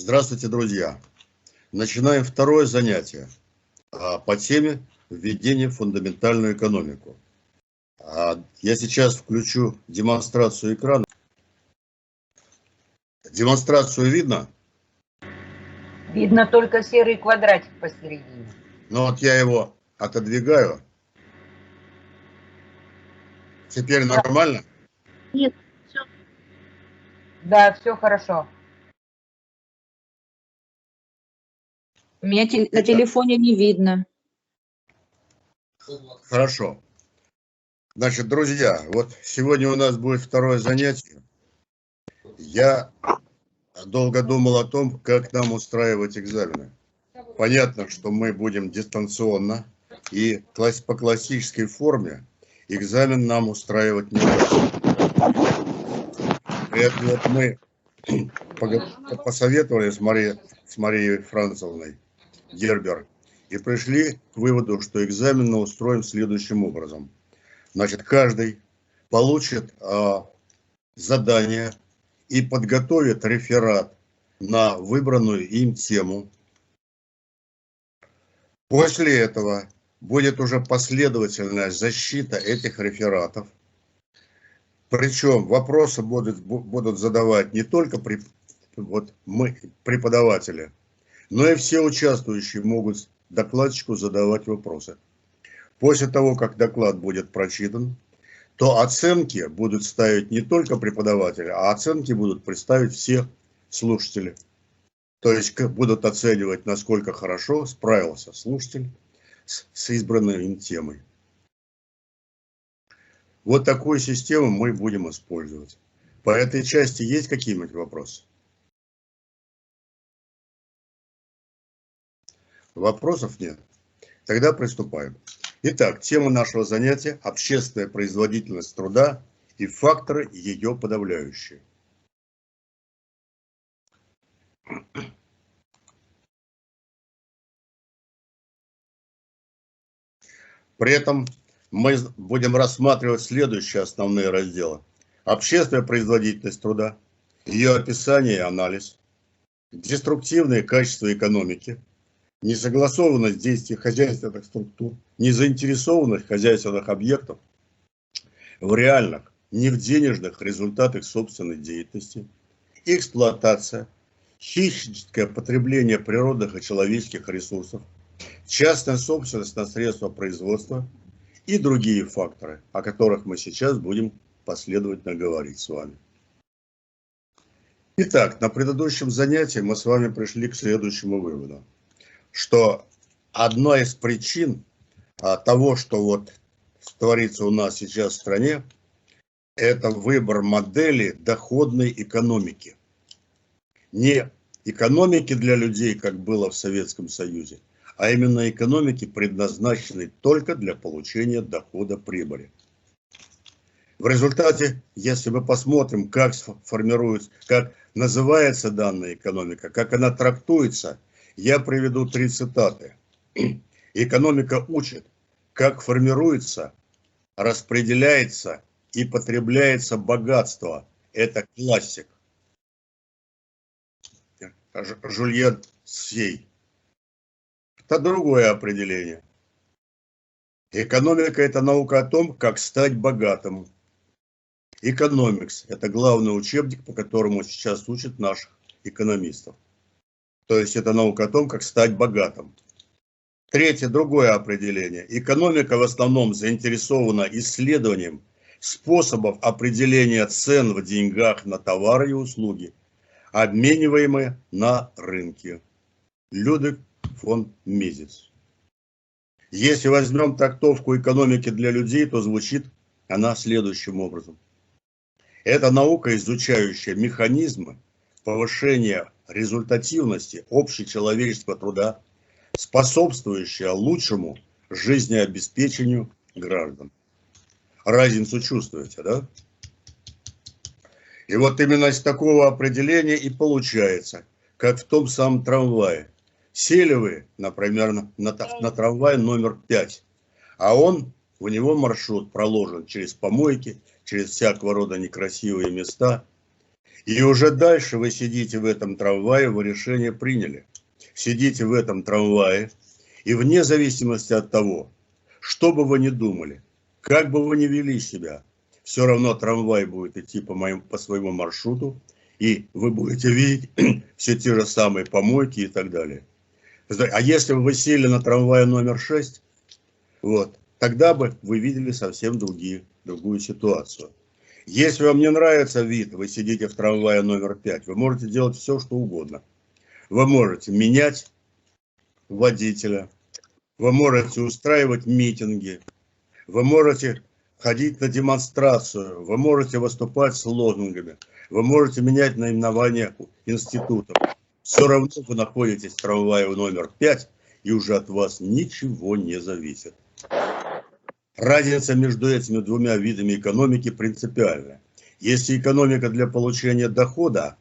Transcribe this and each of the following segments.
Здравствуйте, друзья! Начинаем второе занятие по теме введения в фундаментальную экономику. Я сейчас включу демонстрацию экрана. Демонстрацию видно? Видно только серый квадратик посередине. Ну вот я его отодвигаю. Теперь нормально? Нет, все. Да, все хорошо. Меня на телефоне не видно. Хорошо. Значит, друзья, вот сегодня у нас будет второе занятие. Я долго думал о том, как нам устраивать экзамены. Понятно, что мы будем дистанционно, и по классической форме экзамен нам устраивать не будем. Это вот мы посоветовали с Марией Францевной Гербер и пришли к выводу, что экзамен мы устроим следующим образом. Значит, каждый получит задание и подготовит реферат на выбранную им тему. После этого будет уже последовательная защита этих рефератов. Причем вопросы будут задавать не только преподаватели, но и все участвующие могут докладчику задавать вопросы. После того, как доклад будет прочитан, то оценки будут ставить не только преподаватели, а оценки будут представить все слушатели. То есть будут оценивать, насколько хорошо справился слушатель с избранной им темой. Вот такую систему мы будем использовать. По этой части есть какие-нибудь вопросы? Вопросов нет? Тогда приступаем. Итак, тема нашего занятия – общественная производительность труда и факторы ее подавляющие. При этом мы будем рассматривать следующие основные разделы. Общественная производительность труда, ее описание и анализ, деструктивные качества экономики, несогласованность действий хозяйственных структур, незаинтересованность хозяйственных объектов в реальных, не в денежных результатах собственной деятельности, эксплуатация, хищническое потребление природных и человеческих ресурсов, частная собственность на средства производства и другие факторы, о которых мы сейчас будем последовательно говорить с вами. Итак, на предыдущем занятии мы с вами пришли к следующему выводу, что одна из причин того, что вот творится у нас сейчас в стране, это выбор модели доходной экономики. Не экономики для людей, как было в Советском Союзе, а именно экономики, предназначенной только для получения дохода прибыли. В результате, если мы посмотрим, как формируется, как называется данная экономика, как она трактуется, я приведу 3 цитаты. Экономика учит, как формируется, распределяется и потребляется богатство. Это классик. Жюльен Сей. Это другое определение. Экономика – это наука о том, как стать богатым. Экономикс – это главный учебник, по которому сейчас учат наших экономистов. То есть это наука о том, как стать богатым. Третье, другое определение. Экономика в основном заинтересована исследованием способов определения цен в деньгах на товары и услуги, обмениваемые на рынке. Людвиг фон Мизис. Если возьмем трактовку экономики для людей, то звучит она следующим образом. Это наука, изучающая механизмы повышения результативности общечеловеческого труда, способствующая лучшему жизнеобеспечению граждан. Разницу чувствуете, да? И вот именно из такого определения и получается, как в том самом трамвае. Сели вы, например, на трамвай номер 5, а у него маршрут проложен через помойки, через всякого рода некрасивые места. И уже дальше вы сидите в этом трамвае, вы решение приняли. Сидите в этом трамвае, и вне зависимости от того, что бы вы ни думали, как бы вы ни вели себя, все равно трамвай будет идти по своему маршруту, и вы будете видеть все те же самые помойки и так далее. А если бы вы сели на трамвай номер 6, вот, тогда бы вы видели совсем другую ситуацию. Если вам не нравится вид, вы сидите в трамвае номер 5, вы можете делать все, что угодно. Вы можете менять водителя, вы можете устраивать митинги, вы можете ходить на демонстрацию, вы можете выступать с лозунгами, вы можете менять наименование институтов. Все равно вы находитесь в трамвае номер 5, и уже от вас ничего не зависит. Разница между этими двумя видами экономики принципиальная. Если экономика для получения дохода,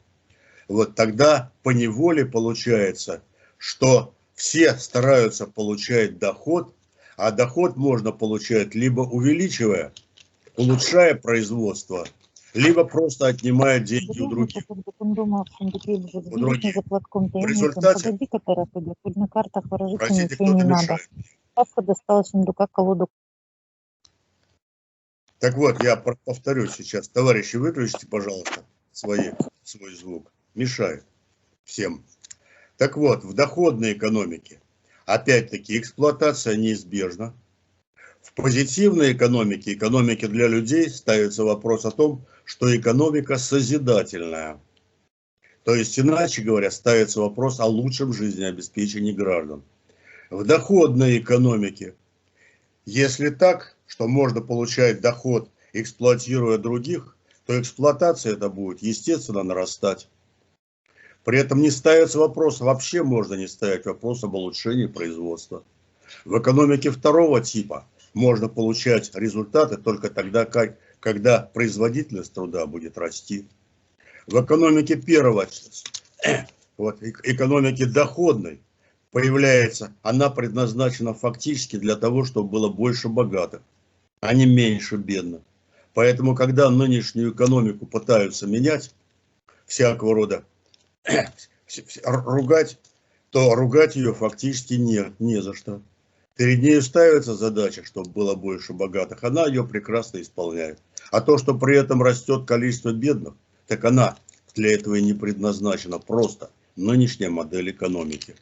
вот тогда поневоле получается, что все стараются получать доход, а доход можно получать либо увеличивая, улучшая производство, либо просто отнимая деньги у других. В результате, простите, кто-то мешает. Так вот, я повторю сейчас. Товарищи, выключите, пожалуйста, свой звук. Мешает всем. Так вот, в доходной экономике, опять-таки, эксплуатация неизбежна. В позитивной экономике, экономике для людей, ставится вопрос о том, что экономика созидательная. То есть, иначе говоря, ставится вопрос о лучшем жизнеобеспечении граждан. В доходной экономике, если так, что можно получать доход, эксплуатируя других, то эксплуатация это будет, естественно, нарастать. При этом не ставится вопрос, вообще можно не ставить вопрос об улучшении производства. В экономике второго типа можно получать результаты только тогда, когда производительность труда будет расти. В экономике первого, вот, экономике доходной, появляется, она предназначена фактически для того, чтобы было больше богатых, а не меньше бедных. Поэтому, когда нынешнюю экономику пытаются менять, всякого рода ругать, то ругать ее фактически не за что. Перед ней ставится задача, чтобы было больше богатых, она ее прекрасно исполняет. А то, что при этом растет количество бедных, так она для этого и не предназначена, просто нынешняя модель экономики.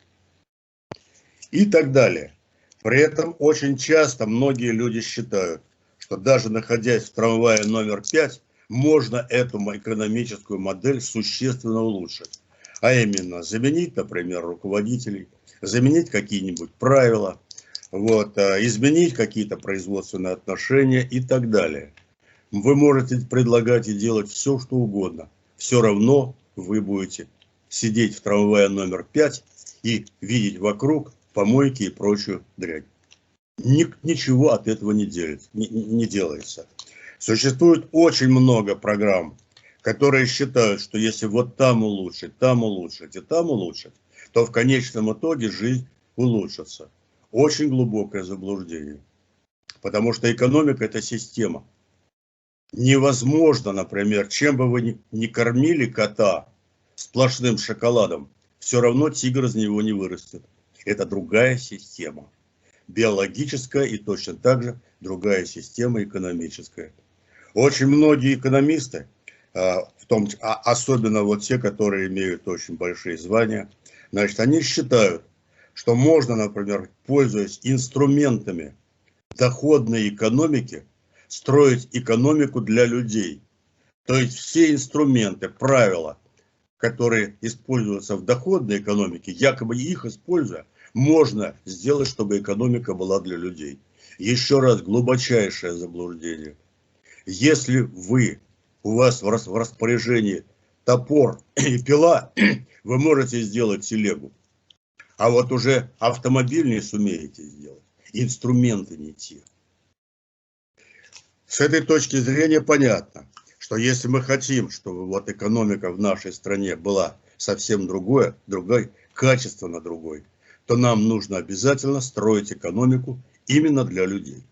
И так далее. При этом очень часто многие люди считают, что даже находясь в трамвае номер 5, можно эту экономическую модель существенно улучшить. А именно заменить, например, руководителей, заменить какие-нибудь правила, вот, изменить какие-то производственные отношения и так далее. Вы можете предлагать и делать все, что угодно. Все равно вы будете сидеть в трамвае номер 5 и видеть вокруг помойки и прочую дрянь. Ничего от этого не делается. Существует очень много программ, которые считают, что если вот там улучшить и там улучшить, то в конечном итоге жизнь улучшится. Очень глубокое заблуждение. Потому что экономика – это система. Невозможно, например, чем бы вы ни кормили кота сплошным шоколадом, все равно тигр из него не вырастет. Это другая система. Биологическая и точно так же другая система экономическая. Очень многие экономисты, особенно вот те, которые имеют очень большие звания, значит, они считают, что можно, например, пользуясь инструментами доходной экономики, строить экономику для людей. То есть все инструменты, правила, которые используются в доходной экономике, якобы их используя, можно сделать, чтобы экономика была для людей. Еще раз, глубочайшее заблуждение. Если у вас в распоряжении топор и пила, вы можете сделать телегу. А вот уже автомобиль не сумеете сделать. Инструменты не те. С этой точки зрения понятно, что если мы хотим, чтобы вот экономика в нашей стране была совсем другой, качественно другой, то нам нужно обязательно строить экономику именно для людей.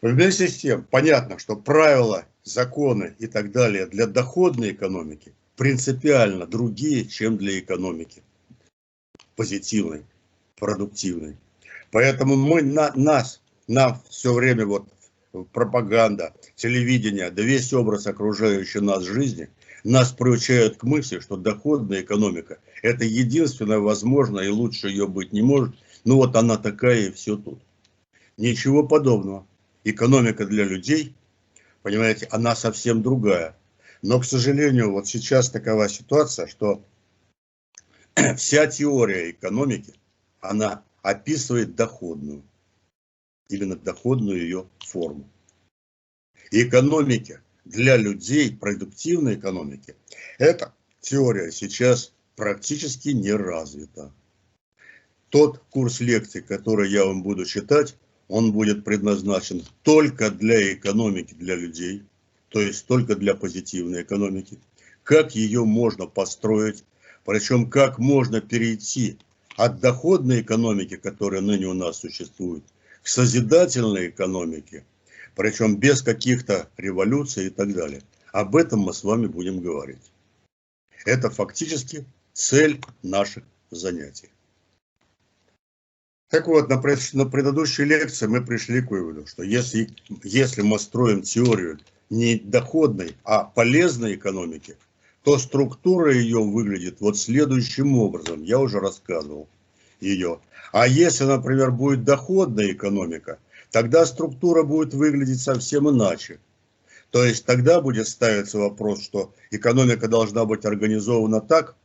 Вместе с тем, понятно, что правила законы и так далее для доходной экономики принципиально другие, чем для экономики позитивной, продуктивной. Поэтому нам все время вот пропаганда, телевидение, да весь образ окружающей нас жизни нас приучают к мысли, что доходная экономика – это единственное возможное, и лучше ее быть не может. Ну вот она такая, и все тут. Ничего подобного. Экономика для людей, понимаете, она совсем другая. Но, к сожалению, вот сейчас такова ситуация, что вся теория экономики, она описывает доходную, именно доходную ее форму. Экономика для людей, продуктивной экономики, эта теория сейчас практически не развита. Тот курс лекций, который я вам буду читать, он будет предназначен только для экономики, для людей, то есть только для позитивной экономики. Как ее можно построить, причем как можно перейти от доходной экономики, которая ныне у нас существует, к созидательной экономике, причем без каких-то революций и так далее. Об этом мы с вами будем говорить. Это фактически цель наших занятий. Так вот, на предыдущей лекции мы пришли к выводу, что если мы строим теорию не доходной, а полезной экономики, то структура ее выглядит вот следующим образом. Я уже рассказывал ее. А если, например, будет доходная экономика, тогда структура будет выглядеть совсем иначе. То есть тогда будет ставиться вопрос, что экономика должна быть организована так,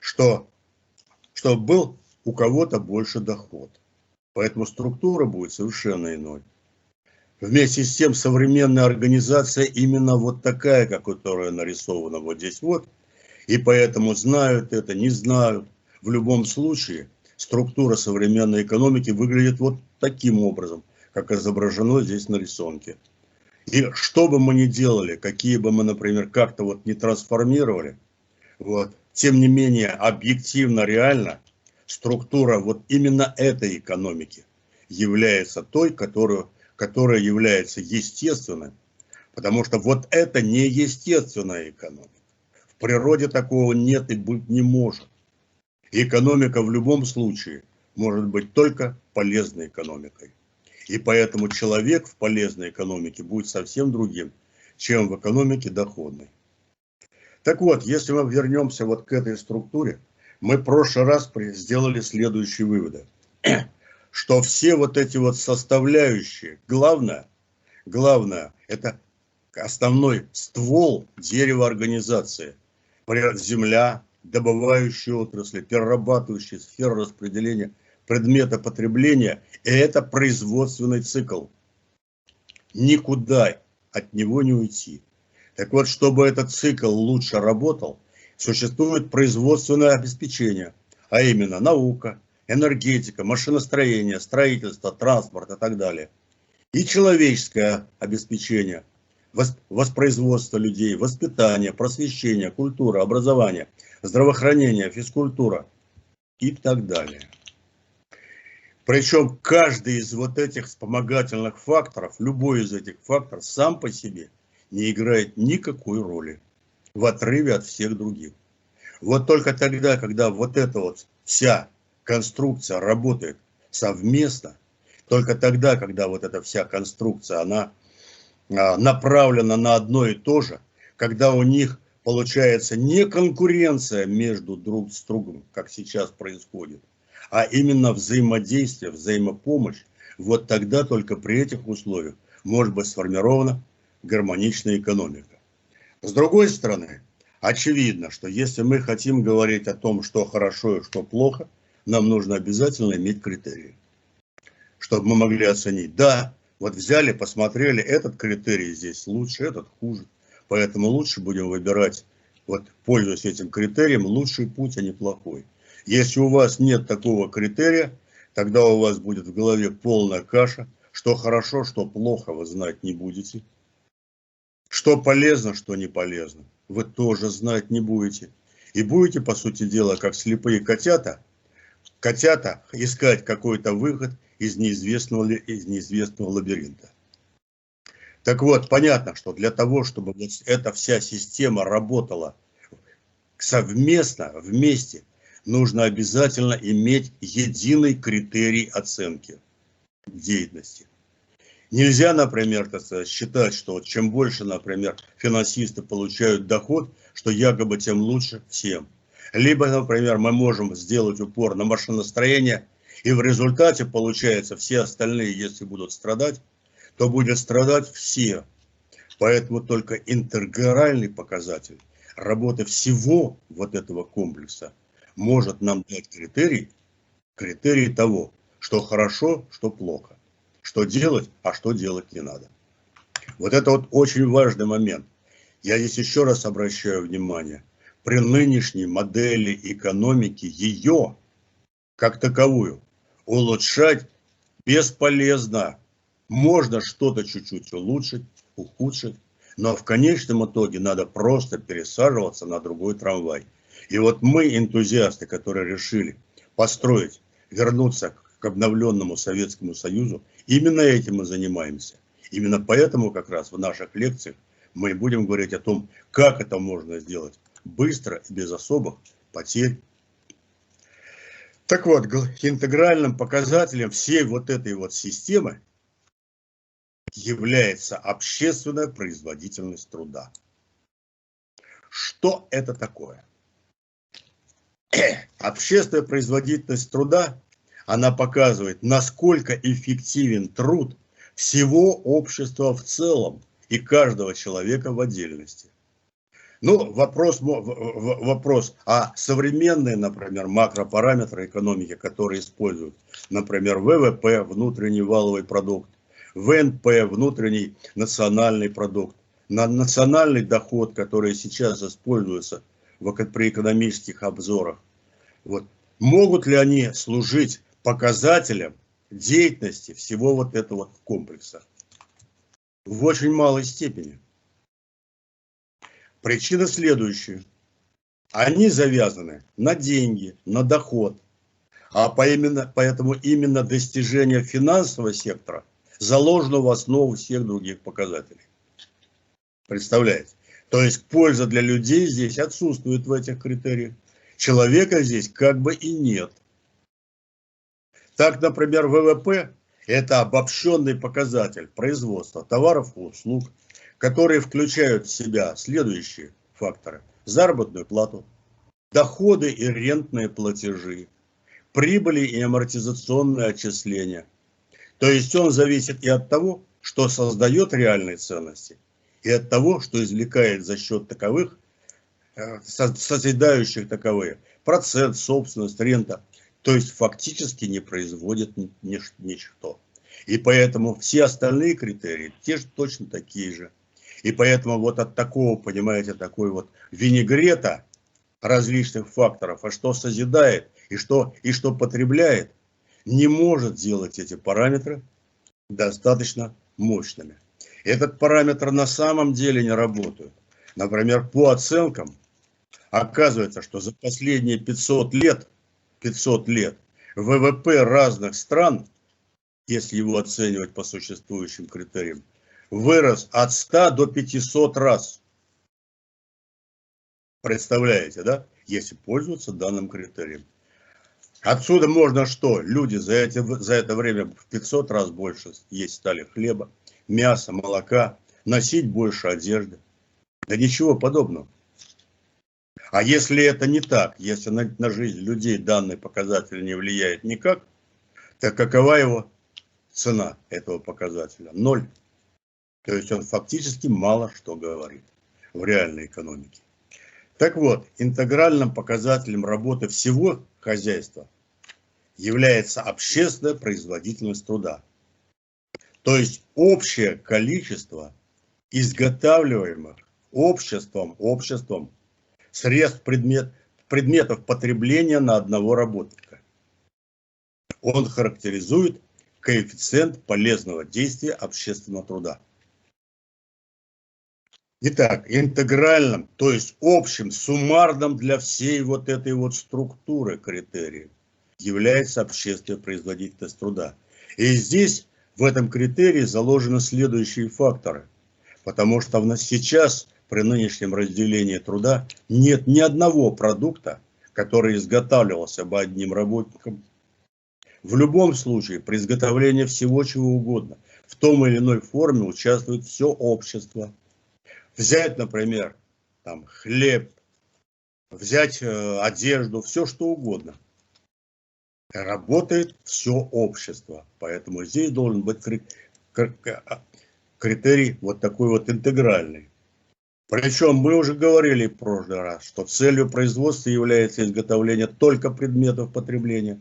чтобы был у кого-то больше доход. Поэтому структура будет совершенно иной. Вместе с тем современная организация именно вот такая, которая нарисована вот здесь вот. И поэтому знают это, не знают. В любом случае структура современной экономики выглядит вот таким образом, как изображено здесь на рисунке. И что бы мы ни делали, какие бы мы, например, как-то вот не трансформировали, вот, тем не менее, объективно, реально, структура вот именно этой экономики является той, которая является естественной, потому что вот это не естественная экономика. В природе такого нет и быть не может. Экономика в любом случае может быть только полезной экономикой. И поэтому человек в полезной экономике будет совсем другим, чем в экономике доходной. Так вот, если мы вернемся вот к этой структуре, мы в прошлый раз сделали следующие выводы. Что все вот эти вот составляющие, главное, это основной ствол дерева организации. Земля, добывающие отрасли, перерабатывающие, сфера распределения, предмета потребления, и это производственный цикл. Никуда от него не уйти. Так вот, чтобы этот цикл лучше работал, существует производственное обеспечение, а именно наука, энергетика, машиностроение, строительство, транспорт и так далее. И человеческое обеспечение, воспроизводство людей, воспитание, просвещение, культура, образование, здравоохранение, физкультура и так далее. Причем каждый из вот этих вспомогательных факторов, любой из этих факторов сам по себе не играет никакой роли в отрыве от всех других. Вот только тогда, когда вот эта вот вся конструкция работает совместно, только тогда, когда вот эта вся конструкция, она направлена на одно и то же, когда у них получается не конкуренция между друг с другом, как сейчас происходит, а именно взаимодействие, взаимопомощь, вот тогда только при этих условиях может быть сформирована гармоничная экономика. С другой стороны, очевидно, что если мы хотим говорить о том, что хорошо и что плохо, нам нужно обязательно иметь критерии, чтобы мы могли оценить. Да, вот взяли, посмотрели, этот критерий здесь лучше, этот хуже, поэтому лучше будем выбирать, вот пользуясь этим критерием, лучший путь, а не плохой. Если у вас нет такого критерия, тогда у вас будет в голове полная каша, что хорошо, что плохо, вы знать не будете. Что полезно, что не полезно, вы тоже знать не будете. И будете, по сути дела, как слепые котята искать какой-то выход из неизвестного лабиринта. Так вот, понятно, что для того, чтобы вот эта вся система работала совместно, вместе, нужно обязательно иметь единый критерий оценки деятельности. Нельзя, например, считать, что вот чем больше, например, финансисты получают доход, что якобы тем лучше всем. Либо, например, мы можем сделать упор на машиностроение, и в результате, получается, все остальные, если будут страдать, то будет страдать все. Поэтому только интегральный показатель работы всего вот этого комплекса может нам дать критерий того, что хорошо, что плохо, что делать, а что делать не надо. Вот это вот очень важный момент. Я здесь еще раз обращаю внимание, при нынешней модели экономики ее, как таковую, улучшать бесполезно. Можно что-то чуть-чуть улучшить, ухудшить, но в конечном итоге надо просто пересаживаться на другой трамвай. И вот мы, энтузиасты, которые решили построить, вернуться к обновленному Советскому Союзу, именно этим мы занимаемся. Именно поэтому как раз в наших лекциях мы будем говорить о том, как это можно сделать быстро и без особых потерь. Так вот, интегральным показателем всей вот этой вот системы является общественная производительность труда. Что это такое? Общественная производительность труда, она показывает, насколько эффективен труд всего общества в целом и каждого человека в отдельности. Ну, вопрос, а современные, например, макропараметры экономики, которые используют, например, ВВП, внутренний валовый продукт, ВНП, внутренний национальный продукт, национальный доход, который сейчас используется при экономических обзорах, вот, могут ли они служить показателем деятельности всего вот этого комплекса? В очень малой степени. Причина следующая. Они завязаны на деньги, на доход. Поэтому именно достижение финансового сектора заложено в основу всех других показателей. Представляете? То есть польза для людей здесь отсутствует в этих критериях. Человека здесь как бы и нет. Так, например, ВВП – это обобщенный показатель производства товаров и услуг, которые включают в себя следующие факторы: заработную плату, доходы и рентные платежи, прибыли и амортизационные отчисления. То есть он зависит и от того, что создает реальные ценности, и от того, что извлекает за счет таковых, созидающих таковые, процент, собственность, рента. То есть фактически не производит ничто. И поэтому все остальные критерии точно такие же. И поэтому вот от такого, понимаете, такой вот винегрета различных факторов, а что созидает и что потребляет, не может сделать эти параметры достаточно мощными. Этот параметр на самом деле не работает. Например, по оценкам оказывается, что за последние 500 лет ВВП разных стран, если его оценивать по существующим критериям, вырос от 100 до 500 раз. Представляете, да? Если пользоваться данным критерием. Отсюда можно что? Люди за это время в 500 раз больше есть стали хлеба, мяса, молока, носить больше одежды. Да ничего подобного. А если это не так, если на жизнь людей данный показатель не влияет никак, то какова его цена этого показателя? 0. То есть он фактически мало что говорит в реальной экономике. Так вот, интегральным показателем работы всего хозяйства является общественная производительность труда. То есть общее количество изготавливаемых обществом средств предметов потребления на одного работника. Он характеризует коэффициент полезного действия общественного труда. Итак, интегральным, то есть общим, суммарным для всей вот этой вот структуры критериев является общественная производительность труда. И здесь в этом критерии заложены следующие факторы. Потому что у нас сейчас при нынешнем разделении труда нет ни одного продукта, который изготавливался бы одним работником. В любом случае, при изготовлении всего чего угодно, в том или иной форме участвует все общество. Взять, например, там, хлеб, взять одежду, все что угодно. Работает все общество. Поэтому здесь должен быть критерий вот такой вот интегральный. Причем мы уже говорили в прошлый раз, что целью производства является изготовление только предметов потребления.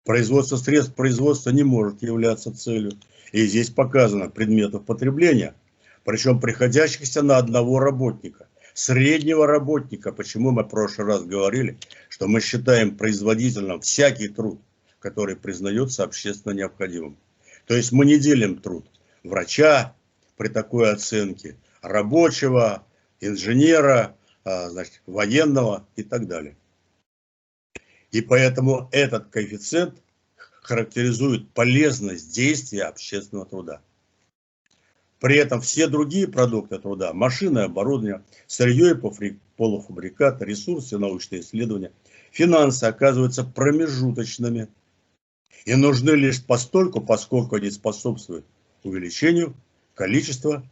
Производство средств производства не может являться целью. И здесь показано предметов потребления, причем приходящихся на одного работника. Среднего работника, почему мы в прошлый раз говорили, что мы считаем производительным всякий труд, который признается общественно необходимым. То есть мы не делим труд врача при такой оценке, рабочего, инженера, значит, военного и так далее. И поэтому этот коэффициент характеризует полезность действия общественного труда. При этом все другие продукты труда, машины, оборудование, сырье и полуфабрикаты, ресурсы, научные исследования, финансы оказываются промежуточными и нужны лишь постольку, поскольку они способствуют увеличению количества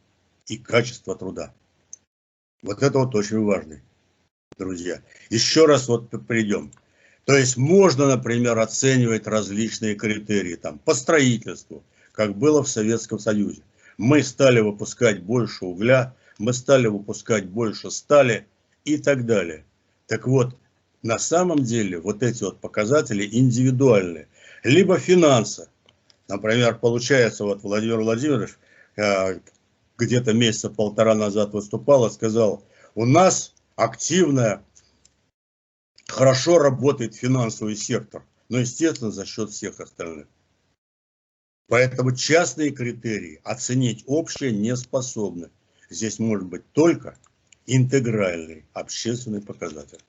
и качества труда. Вот это вот очень важно, друзья. Еще раз вот придем. То есть можно, например, оценивать различные критерии там, по строительству, как было в Советском Союзе. Мы стали выпускать больше угля, мы стали выпускать больше стали и так далее. Так вот, на самом деле вот эти вот показатели индивидуальные. Либо финансы. Например, получается, вот Владимир Владимирович где-то месяца полтора назад выступал и сказал, у нас активная, хорошо работает финансовый сектор, но, естественно, за счет всех остальных. Поэтому частные критерии оценить общее не способны. Здесь может быть только интегральный общественный показатель.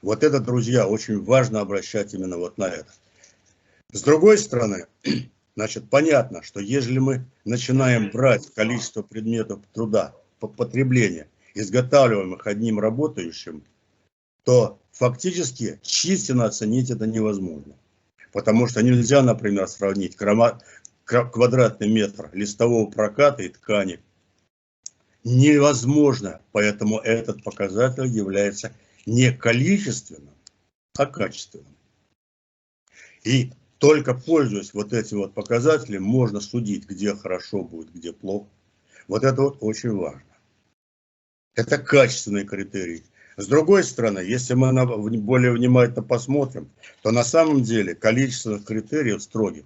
Вот это, друзья, очень важно обращать именно вот на это. С другой стороны, значит, понятно, что если мы начинаем брать количество предметов труда по потреблению, изготавливаемых одним работающим, то фактически численно оценить это невозможно. Потому что нельзя, например, сравнить квадратный метр листового проката и ткани. Невозможно, поэтому этот показатель является не количественным, а качественным. И только пользуясь вот этим вот показателем, можно судить, где хорошо будет, где плохо. Вот это вот очень важно. Это качественный критерий. С другой стороны, если мы более внимательно посмотрим, то на самом деле количественных критериев строгих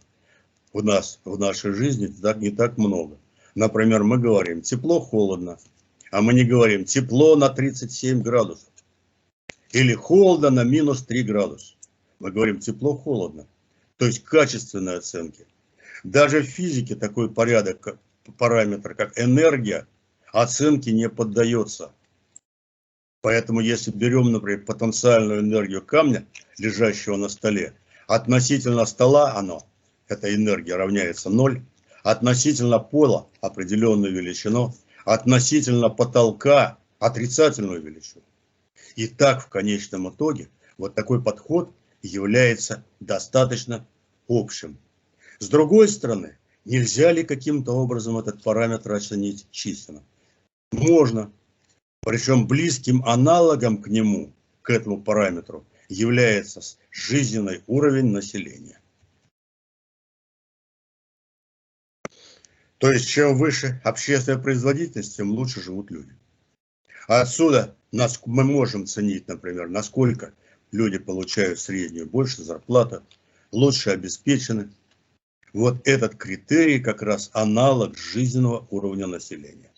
у нас в нашей жизни не так много. Например, мы говорим тепло-холодно, а мы не говорим тепло на 37 градусов или холодно на минус 3 градуса. Мы говорим тепло-холодно, то есть качественные оценки. Даже в физике такой параметр, как энергия, оценке не поддается. Поэтому если берем, например, потенциальную энергию камня, лежащего на столе, относительно стола эта энергия равняется 0, относительно пола определенную величину, относительно потолка отрицательную величину. И так в конечном итоге вот такой подход является достаточно общим. С другой стороны, нельзя ли каким-то образом этот параметр оценить численно? Можно. Причем близким аналогом к нему, к этому параметру, является жизненный уровень населения. То есть, чем выше общественная производительность, тем лучше живут люди. А отсюда мы можем ценить, например, насколько люди получают среднюю, больше зарплату, лучше обеспечены. Вот этот критерий как раз аналог жизненного уровня населения.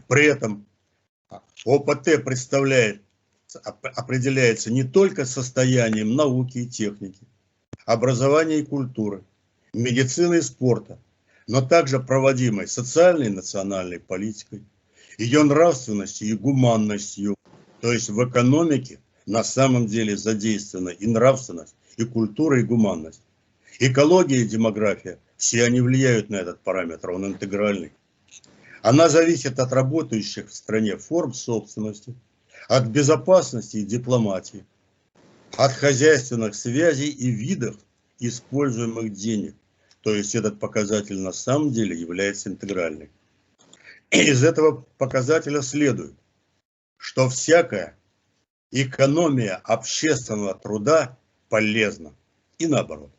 При этом ОПТ определяется не только состоянием науки и техники, образования и культуры, медицины и спорта, но также проводимой социальной и национальной политикой, ее нравственностью и гуманностью. То есть в экономике на самом деле задействована и нравственность, и культура, и гуманность. Экология и демография, все они влияют на этот параметр, он интегральный. Она зависит от работающих в стране форм собственности, от безопасности и дипломатии, от хозяйственных связей и видов используемых денег. То есть этот показатель на самом деле является интегральным. И из этого показателя следует, что всякая экономия общественного труда полезна и наоборот.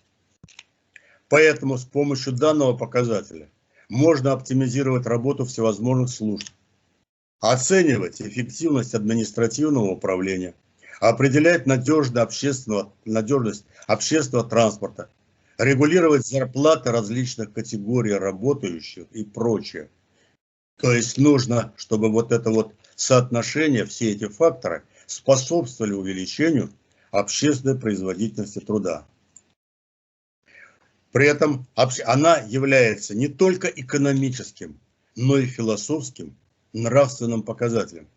Поэтому с помощью данного показателя можно оптимизировать работу всевозможных служб, оценивать эффективность административного управления, определять надежность общественного транспорта, регулировать зарплаты различных категорий работающих и прочее. То есть нужно, чтобы вот это вот соотношение, все эти факторы способствовали увеличению общественной производительности труда. При этом она является не только экономическим, но и философским, нравственным показателем.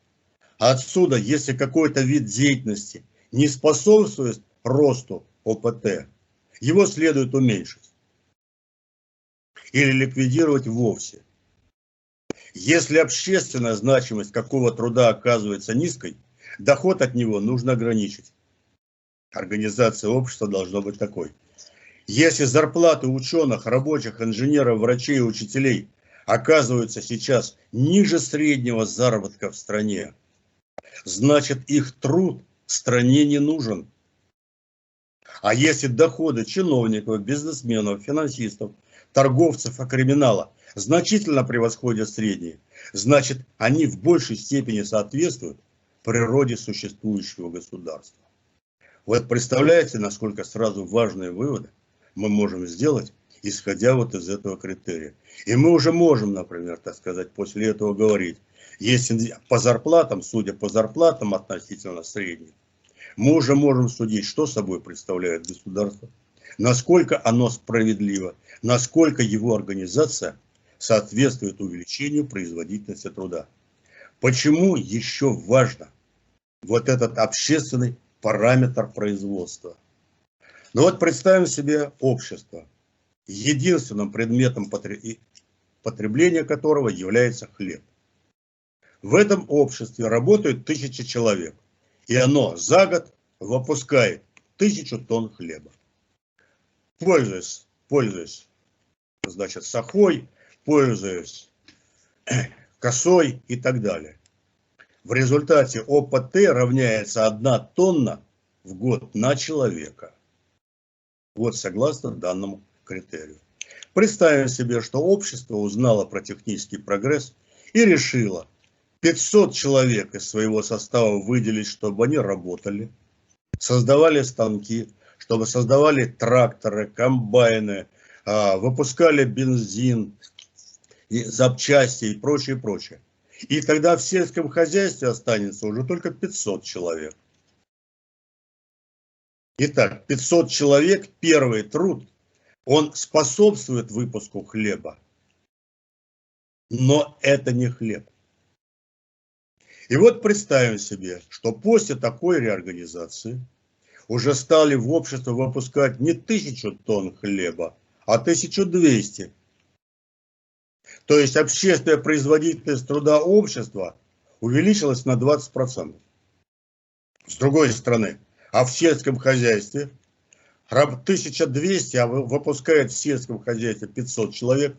Отсюда, если какой-то вид деятельности не способствует росту ОПТ, его следует уменьшить или ликвидировать вовсе. Если общественная значимость какого труда оказывается низкой, доход от него нужно ограничить. Организация общества должна быть такой. Если зарплаты ученых, рабочих, инженеров, врачей и учителей оказываются сейчас ниже среднего заработка в стране, значит их труд стране не нужен. А если доходы чиновников, бизнесменов, финансистов, торговцев и криминала значительно превосходят средние, значит они в большей степени соответствуют природе существующего государства. Вот представляете, насколько сразу важные выводы мы можем сделать, исходя вот из этого критерия. И мы уже можем, например, так сказать, после этого говорить, если по зарплатам, судя по зарплатам относительно средних, мы уже можем судить, что собой представляет государство, насколько оно справедливо, насколько его организация соответствует увеличению производительности труда. Почему еще важно вот этот общественный параметр производства? Ну вот представим себе общество, единственным предметом потребления которого является хлеб. В этом обществе работают 1000 человек, и оно за год выпускает 1000 тонн хлеба. Пользуясь, значит, сахой, пользуясь косой и так далее. В результате ОПТ равняется 1 тонна в год на человека. Вот согласно данному критерию. Представим себе, что общество узнало про технический прогресс и решило 500 человек из своего состава выделить, чтобы они работали, создавали станки, чтобы создавали тракторы, комбайны, выпускали бензин, запчасти и прочее, прочее. И тогда в сельском хозяйстве останется уже только 500 человек. Итак, 500 человек, первый труд, он способствует выпуску хлеба, но это не хлеб. И вот представим себе, что после такой реорганизации уже стали в общество выпускать не 1000 тонн хлеба, а 1200. То есть общественная производительность труда общества увеличилась на 20%. С другой стороны, а в сельском хозяйстве 1200, а выпускает в сельском хозяйстве 500 человек.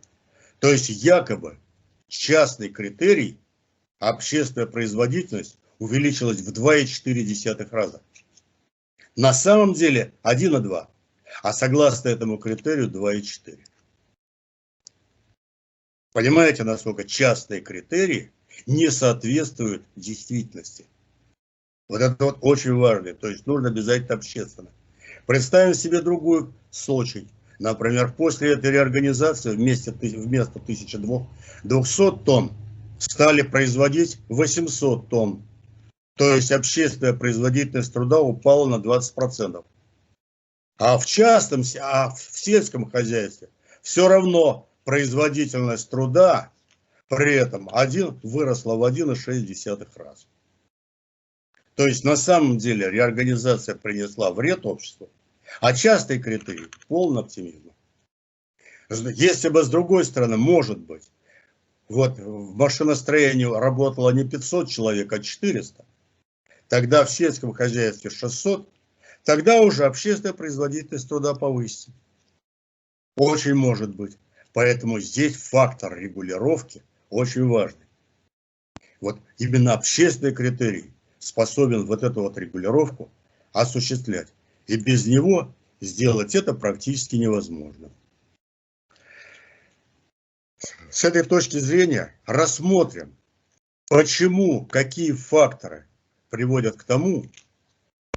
То есть якобы частный критерий, общественная производительность увеличилась в 2,4 раза. На самом деле 1,2, а согласно этому критерию 2,4. Понимаете, насколько частные критерии не соответствуют действительности? Вот это вот очень важно, то есть нужно обязательно общественно. Представим себе другой случай. Например, после этой реорганизации вместо 1200 тонн стали производить 800 тонн. То есть общественная производительность труда упала на 20%. А в сельском хозяйстве все равно производительность труда при этом выросла в 1,6 раза. То есть на самом деле реорганизация принесла вред обществу, А частый критерий – полный оптимизм. Если бы, с другой стороны, может быть, вот в машиностроении работало не 500 человек, а 400, тогда в сельском хозяйстве 600, тогда уже общественная производительность труда повысится. Очень может быть. Поэтому здесь фактор регулировки очень важный. Вот именно общественный критерий способен вот эту вот регулировку осуществлять. И без него сделать это практически невозможно. С этой точки зрения рассмотрим, почему, какие факторы приводят к тому,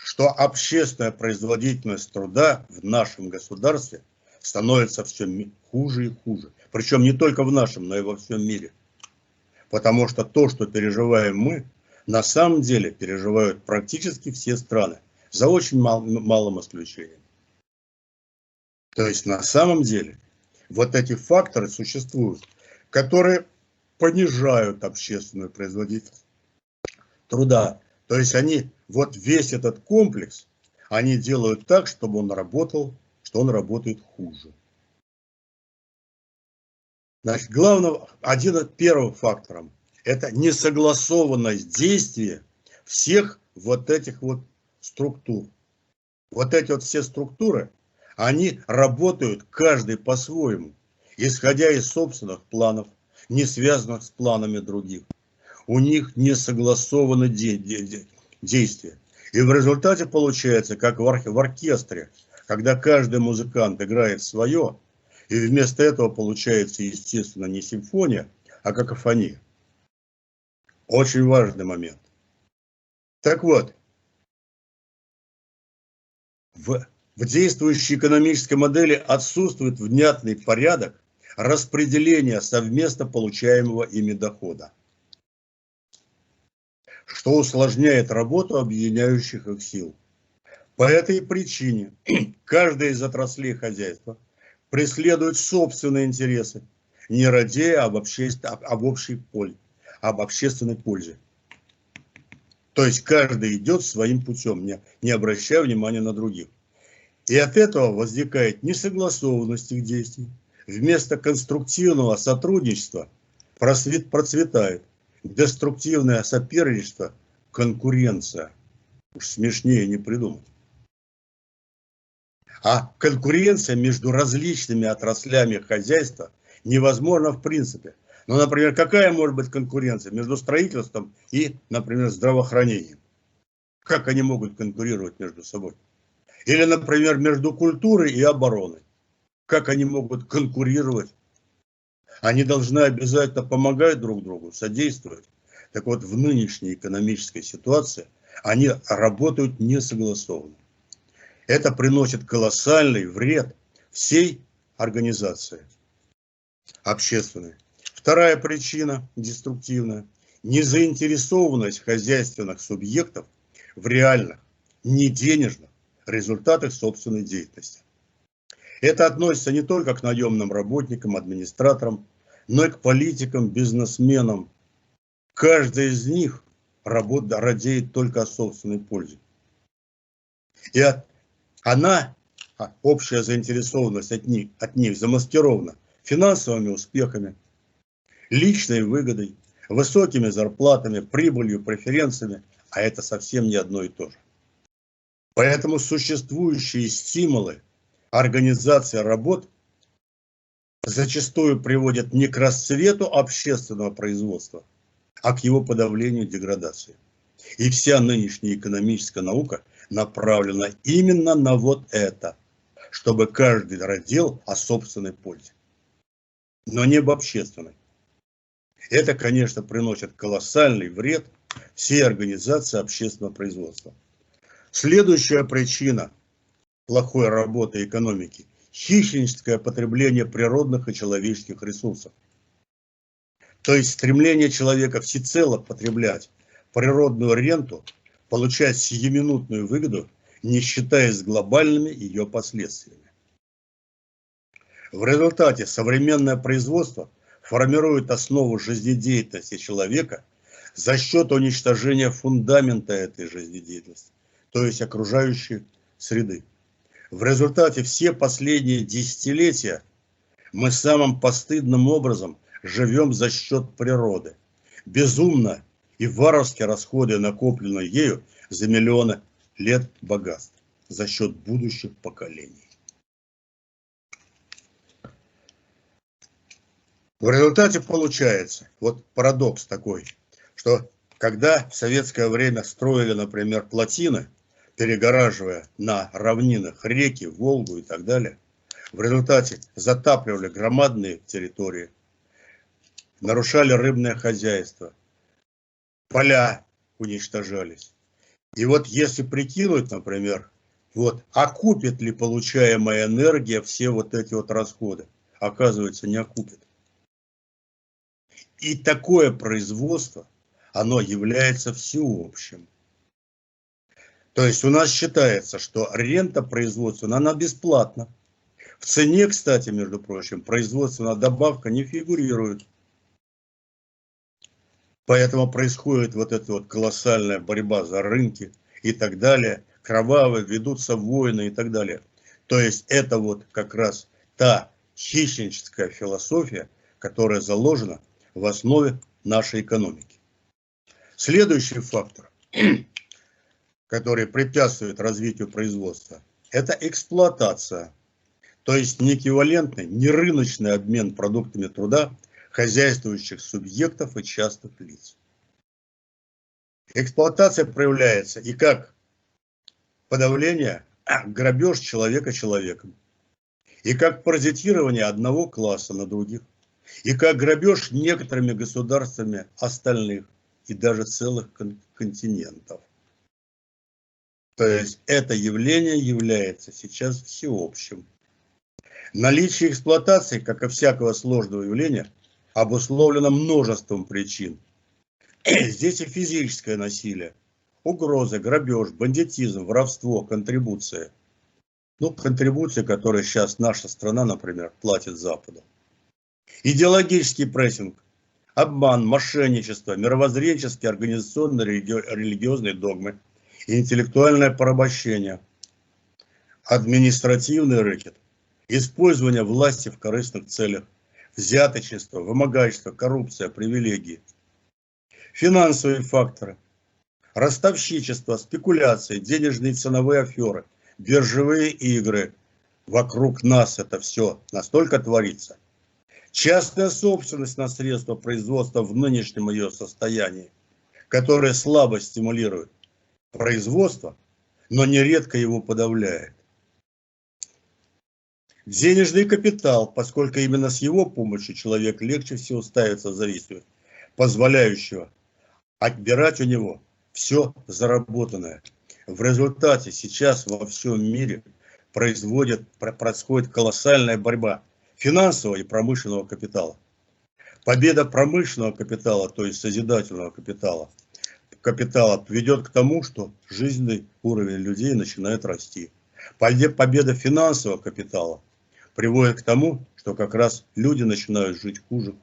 что общественная производительность труда в нашем государстве становится все хуже и хуже. Причем не только в нашем, но и во всем мире. Потому что то, что переживаем мы, на самом деле переживают практически все страны, за очень малым исключением. То есть на самом деле вот эти факторы существуют, которые понижают общественную производительность труда. То есть они, вот весь этот комплекс, они делают так, чтобы он работал, что он работает хуже. Значит, один из первых факторов – это несогласованность действия всех вот этих вот структур. Вот эти вот все структуры, они работают каждый по-своему, исходя из собственных планов, не связанных с планами других. У них не согласованы действия. И в результате получается, как в оркестре, когда каждый музыкант играет свое, и вместо этого получается, естественно, не симфония, а какофония. Очень важный момент. Так вот, в действующей экономической модели отсутствует внятный порядок распределения совместно получаемого ими дохода, что усложняет работу объединяющих их сил. По этой причине каждая из отраслей хозяйства преследует собственные интересы, не радея об общественной пользе. То есть каждый идет своим путем, не обращая внимания на других. И от этого возникает несогласованность их действий. Вместо конструктивного сотрудничества процветает деструктивное соперничество, конкуренция. Уж смешнее не придумать. А конкуренция между различными отраслями хозяйства невозможна в принципе. Ну, например, какая может быть конкуренция между строительством и, например, здравоохранением? Как они могут конкурировать между собой? Или, например, между культурой и обороной? Как они могут конкурировать? Они должны обязательно помогать друг другу, содействовать. Так вот, в нынешней экономической ситуации они работают несогласованно. Это приносит колоссальный вред всей организации общественной. Вторая причина деструктивная – незаинтересованность хозяйственных субъектов в реальных, не денежных результатах собственной деятельности. Это относится не только к наемным работникам, администраторам, но и к политикам, бизнесменам. Каждый из них радеет только о собственной пользе. И общая заинтересованность от них замаскирована финансовыми успехами, личной выгодой, высокими зарплатами, прибылью, преференциями, а это совсем не одно и то же. Поэтому существующие стимулы организации работ зачастую приводят не к расцвету общественного производства, а к его подавлению, деградации. И вся нынешняя экономическая наука направлена именно на вот это, чтобы каждый родил о собственной пользе, но не об общественной. Это, конечно, приносит колоссальный вред всей организации общественного производства. Следующая причина плохой работы экономики – хищническое потребление природных и человеческих ресурсов. То есть стремление человека всецело потреблять природную ренту, получать сиюминутную выгоду, не считаясь глобальными ее последствиями. В результате современное производство формирует основу жизнедеятельности человека за счет уничтожения фундамента этой жизнедеятельности, то есть окружающей среды. В результате все последние десятилетия мы самым постыдным образом живем за счет природы, безумно и варварски расходуя накопленные ею за миллионы лет богатств за счет будущих поколений. В результате получается, вот парадокс такой, что когда в советское время строили, например, плотины, перегораживая на равнинах реки, Волгу и так далее, в результате затапливали громадные территории, нарушали рыбное хозяйство, поля уничтожались. И вот если прикинуть, например, вот окупит ли получаемая энергия все вот эти вот расходы, оказывается, не окупит. И такое производство, оно является всеобщим. То есть у нас считается, что рента производственная, она бесплатна. В цене, кстати, между прочим, производственная добавка не фигурирует. Поэтому происходит вот эта вот колоссальная борьба за рынки и так далее. Кровавые, ведутся войны и так далее. То есть это вот как раз та хищническая философия, которая заложена в основе нашей экономики. Следующий фактор, который препятствует развитию производства, это эксплуатация. То есть не эквивалентный, не рыночный обмен продуктами труда хозяйствующих субъектов и частных лиц. Эксплуатация проявляется и как подавление, грабеж человека человеком, и как паразитирование одного класса на других, и как грабеж некоторыми государствами остальных, и даже целых континентов. То есть это явление является сейчас всеобщим. Наличие эксплуатации, как и всякого сложного явления, обусловлено множеством причин. Здесь и физическое насилие, угрозы, грабеж, бандитизм, воровство, контрибуция. Ну, контрибуции, которые сейчас наша страна, например, платит Западу. Идеологический прессинг, обман, мошенничество, мировоззренческие, организационные, религиозные догмы, интеллектуальное порабощение, административный рэкет, использование власти в корыстных целях, взяточество, вымогательство, коррупция, привилегии. Финансовые факторы, ростовщичество, спекуляции, денежные ценовые аферы, биржевые игры. Вокруг нас это все настолько творится. Частная собственность на средства производства в нынешнем ее состоянии, которая слабо стимулирует производство, но нередко его подавляет. Денежный капитал, поскольку именно с его помощью человек легче всего ставится в зависимость, позволяющего отбирать у него все заработанное. В результате сейчас во всем мире происходит колоссальная борьба финансового и промышленного капитала. Победа промышленного капитала, то есть созидательного капитала, ведет к тому, что жизненный уровень людей начинает расти. Победа финансового капитала приводит к тому, что как раз люди начинают жить хуже.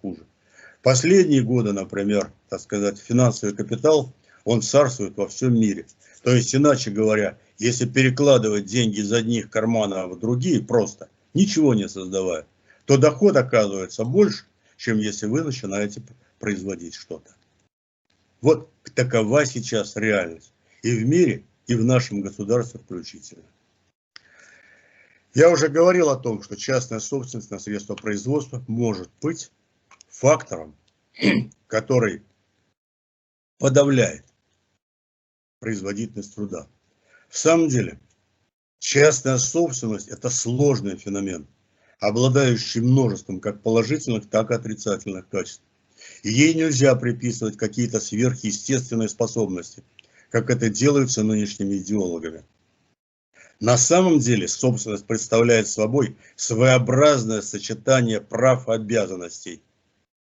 Последние годы, например, так сказать, финансовый капитал, он царствует во всем мире. То есть, иначе говоря, если перекладывать деньги из одних карманов в другие просто, ничего не создавая, то доход оказывается больше, чем если вы начинаете производить что-то. Вот такова сейчас реальность. И в мире, и в нашем государстве включительно. Я уже говорил о том, что частная собственность на средства производства может быть фактором, который подавляет производительность труда. В самом деле, частная собственность – это сложный феномен, обладающий множеством как положительных, так и отрицательных качеств. И ей нельзя приписывать какие-то сверхъестественные способности, как это делается нынешними идеологами. На самом деле собственность представляет собой своеобразное сочетание прав и обязанностей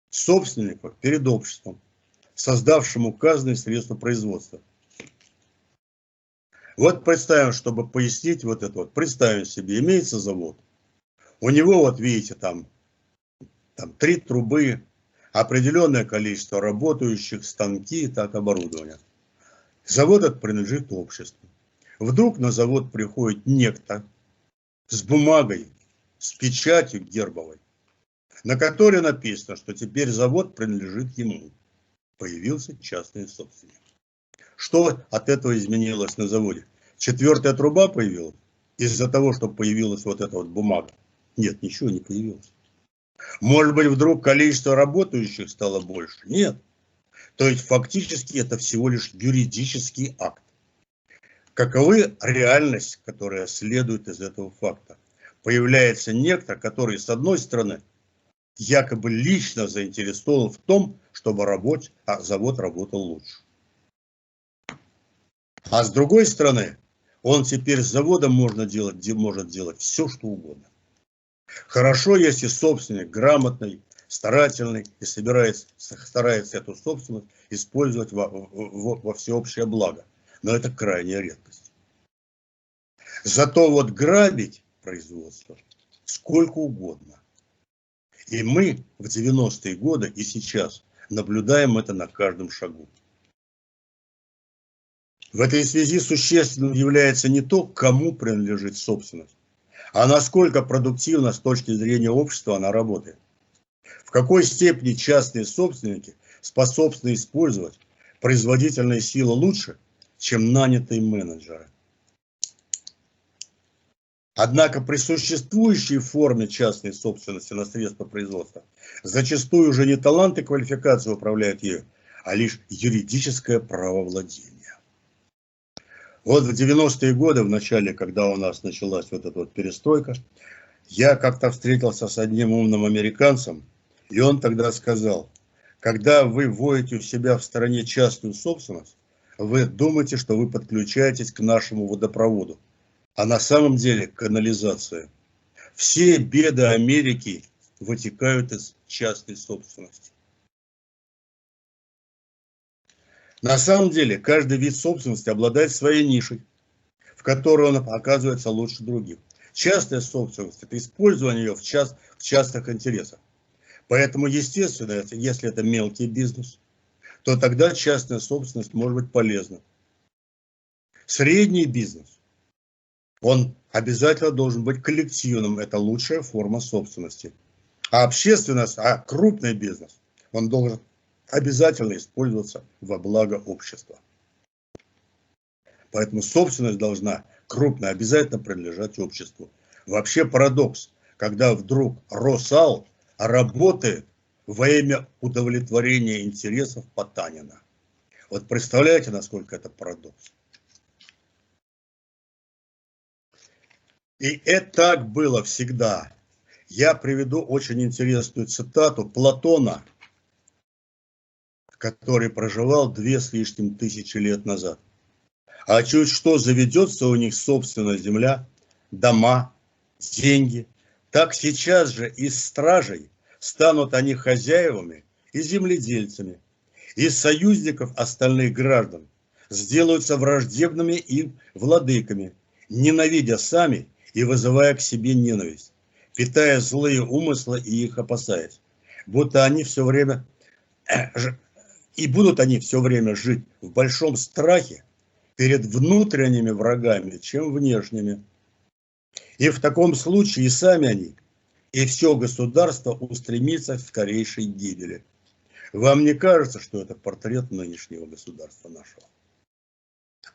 собственников перед обществом, создавшим указанные средства производства. Вот представим, чтобы пояснить вот это вот, представим себе, имеется завод. У него, вот видите, там 3 трубы, определенное количество работающих, станки, так, оборудование. Завод этот принадлежит обществу. Вдруг на завод приходит некто, с бумагой, с печатью гербовой, на которой написано, что теперь завод принадлежит ему. Появился частный собственник. Что от этого изменилось на заводе? Четвертая труба появилась из-за того, что появилась вот эта вот бумага? Нет, ничего не появилось. Может быть, вдруг количество работающих стало больше? Нет. То есть фактически это всего лишь юридический акт. Каковы реальность, которая следует из этого факта? Появляется некто, который, с одной стороны, якобы лично заинтересован в том, чтобы завод работал лучше. А с другой стороны, он теперь с заводом может делать все, что угодно. Хорошо, если собственник грамотный, старательный и старается эту собственность использовать во всеобщее благо. Но это крайняя редкость. Зато вот грабить производство сколько угодно. И мы в 90-е годы и сейчас наблюдаем это на каждом шагу. В этой связи существенным является не то, кому принадлежит собственность, а насколько продуктивно с точки зрения общества она работает. В какой степени частные собственники способны использовать производительные силы лучше, чем нанятые менеджеры. Однако при существующей форме частной собственности на средства производства зачастую уже не талант и квалификация управляют ею, а лишь юридическое правовладение. Вот в 90-е годы, в начале, когда у нас началась вот эта вот перестройка, я как-то встретился с одним умным американцем, и он тогда сказал: когда вы вводите у себя в стране частную собственность, вы думаете, что вы подключаетесь к нашему водопроводу, а на самом деле канализация. Все беды Америки вытекают из частной собственности. На самом деле, каждый вид собственности обладает своей нишей, в которой он оказывается лучше других. Частная собственность – это использование ее в частных интересах. Поэтому, естественно, если это мелкий бизнес, то тогда частная собственность может быть полезна. Средний бизнес, он обязательно должен быть коллективным, это лучшая форма собственности. А крупный бизнес, он должен обязательно использоваться во благо общества. Поэтому собственность должна крупно обязательно принадлежать обществу. Вообще парадокс, когда вдруг Росал работает во имя удовлетворения интересов Потанина. Вот представляете, насколько это парадокс? И это так было всегда. Я приведу очень интересную цитату Платона, который проживал 2 с лишним тысячи лет назад. А чуть что заведется у них собственная земля, дома, деньги, так сейчас же из стражей станут они хозяевами и земледельцами, из союзников остальных граждан сделаются враждебными им владыками, ненавидя сами и вызывая к себе ненависть, питая злые умыслы и их опасаясь, будто они все время будут они все время жить в большом страхе перед внутренними врагами, чем внешними. И в таком случае и сами они, и все государство устремится к скорейшей гибели. Вам не кажется, что это портрет нынешнего государства нашего?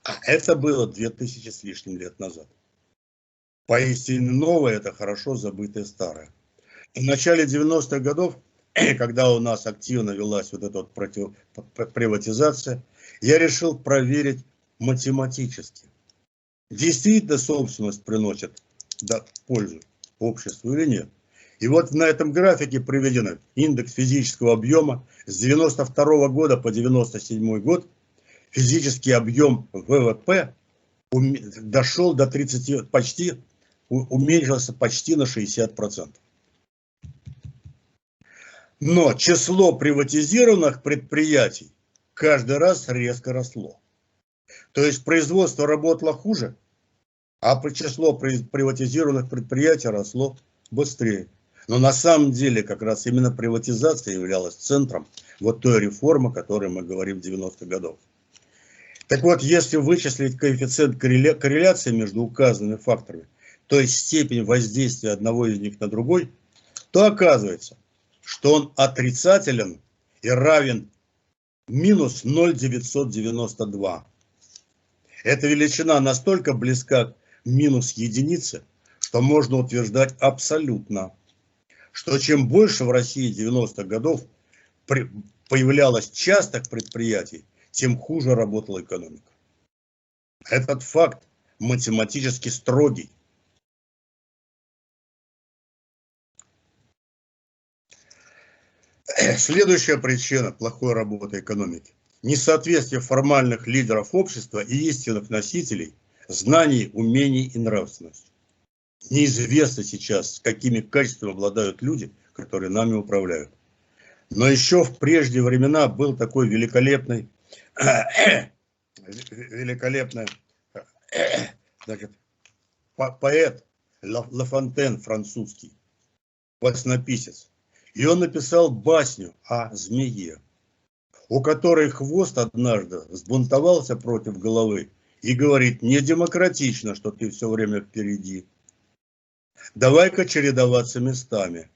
А это было 2000 с лишним лет назад. Поистине новое – это хорошо забытое старое. В начале 90-х годов, когда у нас активно велась вот эта вот приватизация, я решил проверить математически, действительно собственность приносит пользу обществу или нет. И вот на этом графике приведен индекс физического объема с 92 года по 97 год. Физический объем ВВП дошел до 30, уменьшился почти на 60%. Но число приватизированных предприятий каждый раз резко росло. То есть производство работало хуже, а число приватизированных предприятий росло быстрее. Но на самом деле как раз именно приватизация являлась центром вот той реформы, о которой мы говорим в 90-х годах. Так вот, если вычислить коэффициент корреляции между указанными факторами, то есть степень воздействия одного из них на другой, то оказывается, что он отрицателен и равен минус 0,992. Эта величина настолько близка к минус единице, что можно утверждать абсолютно, что чем больше в России 90-х годов появлялось частных предприятий, тем хуже работала экономика. Этот факт математически строгий. Следующая причина плохой работы экономики – несоответствие формальных лидеров общества и истинных носителей знаний, умений и нравственности. Неизвестно сейчас, какими качествами обладают люди, которые нами управляют. Но еще в прежние времена был такой великолепный значит, поэт Ла Фонтен, французский, баснописец. И он написал басню о змее, у которой хвост однажды взбунтовался против головы и говорит: не демократично, что ты все время впереди. Давай-ка чередоваться местами.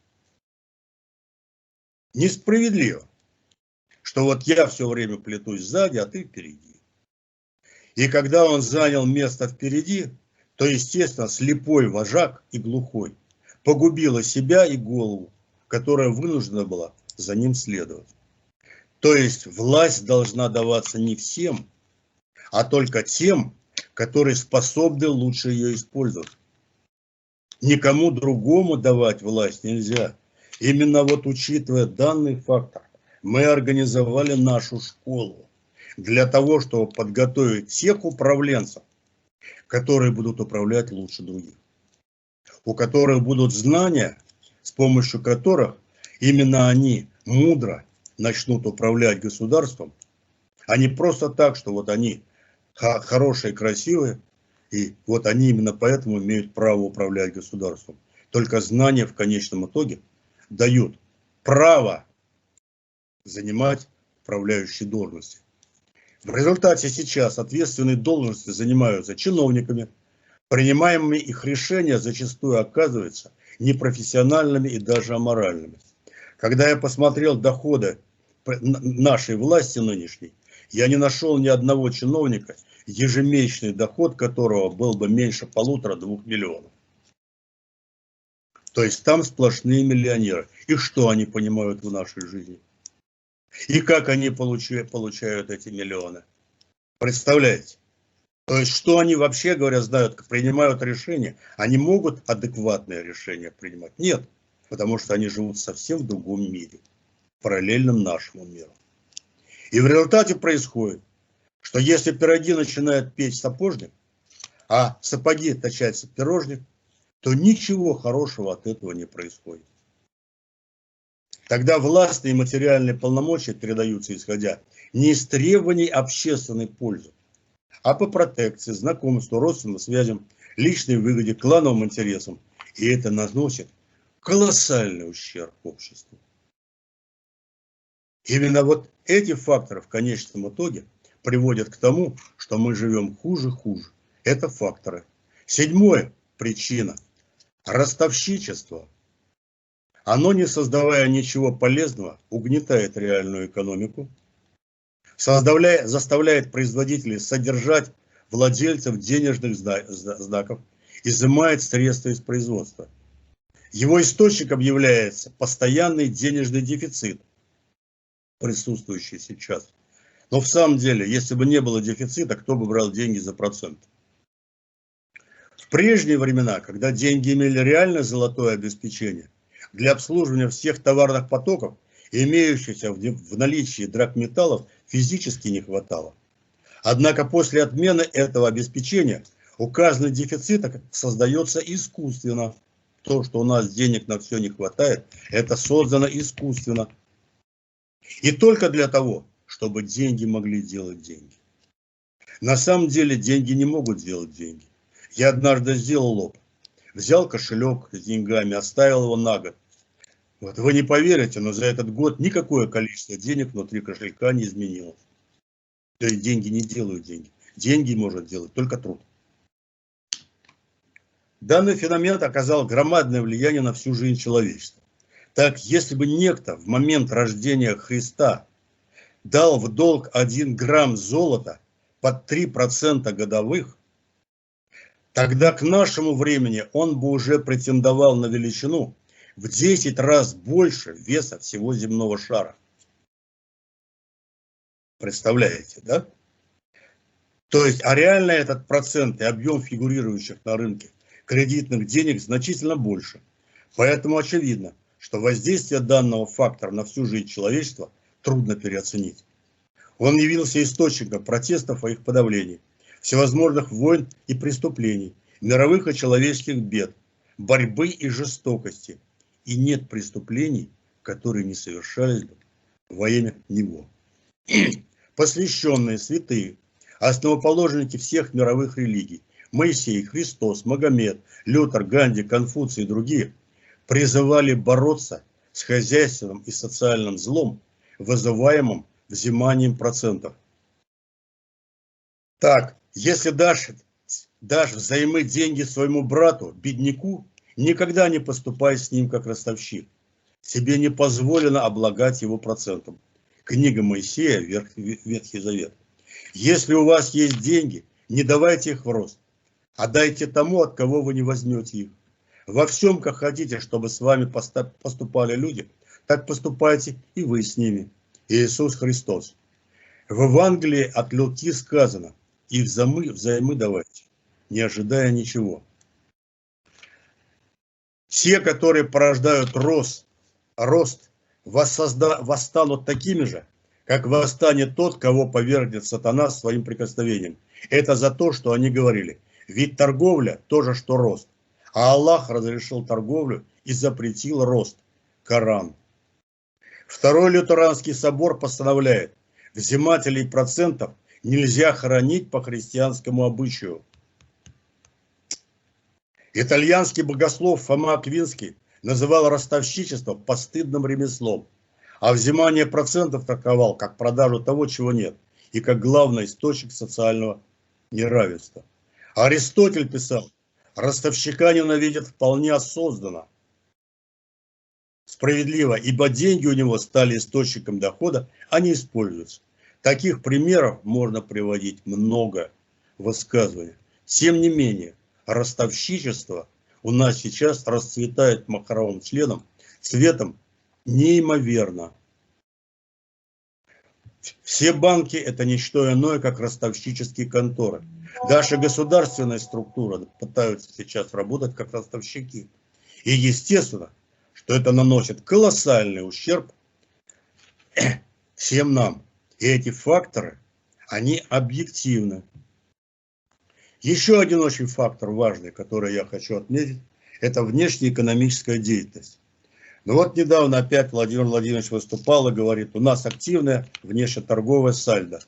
Несправедливо, что вот я все время плетусь сзади, а ты впереди. И когда он занял место впереди, то, естественно, слепой вожак и глухой погубила себя и голову, которая вынуждена была за ним следовать. То есть власть должна даваться не всем, а только тем, которые способны лучше ее использовать. Никому другому давать власть нельзя. Именно вот учитывая данный фактор, мы организовали нашу школу для того, чтобы подготовить тех управленцев, которые будут управлять лучше других, у которых будут знания, с помощью которых именно они мудро начнут управлять государством, а не просто так, что вот они хорошие, красивые, и вот они именно поэтому имеют право управлять государством. Только знания в конечном итоге дают право занимать управляющие должности. В результате сейчас ответственные должности занимаются чиновниками, принимаемые их решения зачастую оказываются непрофессиональными и даже аморальными. Когда я посмотрел доходы нашей власти нынешней, я не нашел ни одного чиновника, ежемесячный доход которого был бы меньше 1,5–2 миллионов. То есть там сплошные миллионеры. И что они понимают в нашей жизни? И как они получают эти миллионы? Представляете? То есть что они вообще, говоря, знают, принимают решения? Они могут адекватное решение принимать? Нет, потому что они живут совсем в другом мире, параллельном нашему миру. И в результате происходит, что если пироги начинает печь сапожник, а сапоги точать пирожник, то ничего хорошего от этого не происходит. Тогда властные и материальные полномочия передаются исходя не из требований общественной пользы, а по протекции, знакомству, родственным связям, личной выгоде, клановым интересам. И это наносит колоссальный ущерб обществу. Именно вот эти факторы в конечном итоге приводят к тому, что мы живем хуже. Это факторы. Седьмая причина – ростовщичество. Оно, не создавая ничего полезного, угнетает реальную экономику, заставляет производителей содержать владельцев денежных знаков, изымает средства из производства. Его источником является постоянный денежный дефицит, присутствующий сейчас. Но в самом деле, если бы не было дефицита, кто бы брал деньги за процент? В прежние времена, когда деньги имели реально золотое обеспечение, для обслуживания всех товарных потоков, имеющихся в наличии драгметаллов, физически не хватало. Однако после отмены этого обеспечения указанный дефицит создается искусственно. То, что у нас денег на все не хватает, это создано искусственно. И только для того, чтобы деньги могли делать деньги. На самом деле деньги не могут делать деньги. Я однажды сделал опыт. Взял кошелек с деньгами, оставил его на год. Вот вы не поверите, но за этот год никакое количество денег внутри кошелька не изменилось. То есть деньги не делают деньги. Деньги может делать только труд. Данный феномен оказал громадное влияние на всю жизнь человечества. Так, если бы некто в момент рождения Христа дал в долг 1 грамм золота под 3% годовых, тогда к нашему времени он бы уже претендовал на величину в 10 раз больше веса всего земного шара. Представляете, да? То есть, а реально этот процент и объем фигурирующих на рынке кредитных денег значительно больше. Поэтому очевидно, что воздействие данного фактора на всю жизнь человечества трудно переоценить. Он явился источником протестов о их подавлении, всевозможных войн и преступлений, мировых и человеческих бед, борьбы и жестокости. И нет преступлений, которые не совершались бы во имя него. Посвященные святые, основоположники всех мировых религий, Моисей, Христос, Магомед, Лютер, Ганди, Конфуций и другие, призывали бороться с хозяйственным и социальным злом, вызываемым взиманием процентов. Так, если дашь взаймы деньги своему брату, бедняку, никогда не поступай с ним как ростовщик. Тебе не позволено облагать его процентом. Книга Моисея, Ветхий Завет. Если у вас есть деньги, не давайте их в рост, а дайте тому, от кого вы не возьмете их. Во всем, как хотите, чтобы с вами поступали люди, так поступайте и вы с ними. Иисус Христос. В Евангелии от Луки сказано: и взаймы давайте, не ожидая ничего. Те, которые порождают рост восстанут такими же, как восстанет тот, кого повергнет сатана своим прикосновением. Это за то, что они говорили: ведь торговля тоже что рост, а Аллах разрешил торговлю и запретил рост. Коран. Второй лютеранский собор постановляет: взимателей процентов нельзя хоронить по христианскому обычаю. Итальянский богослов Фома Аквинский называл ростовщичество постыдным ремеслом, а взимание процентов трактовал как продажу того, чего нет, и как главный источник социального неравенства. Аристотель писал: ростовщика ненавидят вполне осознанно, справедливо, ибо деньги у него стали источником дохода, а не используются. Таких примеров можно приводить много высказываний. Тем не менее, ростовщичество у нас сейчас расцветает махровым цветом неимоверно. Все банки — это не что иное, как ростовщические конторы. Даже государственные структуры пытаются сейчас работать как ростовщики. И естественно, что это наносит колоссальный ущерб всем нам. И эти факторы, они объективны. Еще один очень фактор важный, который я хочу отметить, это внешнеэкономическая деятельность. Ну вот недавно опять Владимир Владимирович выступал и говорит: у нас активное внешнеторговое сальдо.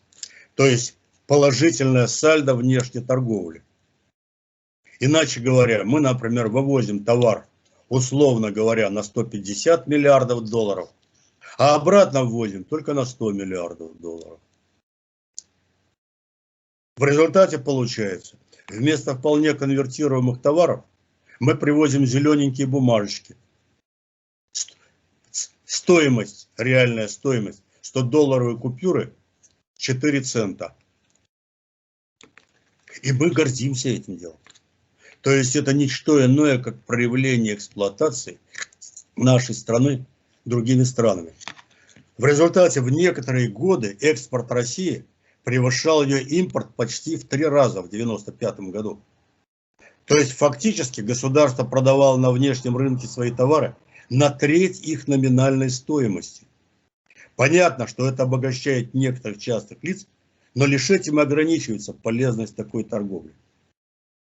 То есть положительное сальдо внешней торговли. Иначе говоря, мы, например, вывозим товар, условно говоря, на 150 миллиардов долларов, а обратно ввозим только на 100 миллиардов долларов. В результате получается, вместо вполне конвертируемых товаров мы привозим зелененькие бумажечки. Стоимость, реальная стоимость 100-долларовой купюры 4 цента. И мы гордимся этим делом. То есть это не что иное, как проявление эксплуатации нашей страны другими странами. В результате в некоторые годы экспорт России превышал ее импорт почти в 3 раза в 1995 году. То есть фактически государство продавало на внешнем рынке свои товары на треть их номинальной стоимости. Понятно, что это обогащает некоторых частных лиц, но лишь этим ограничивается полезность такой торговли.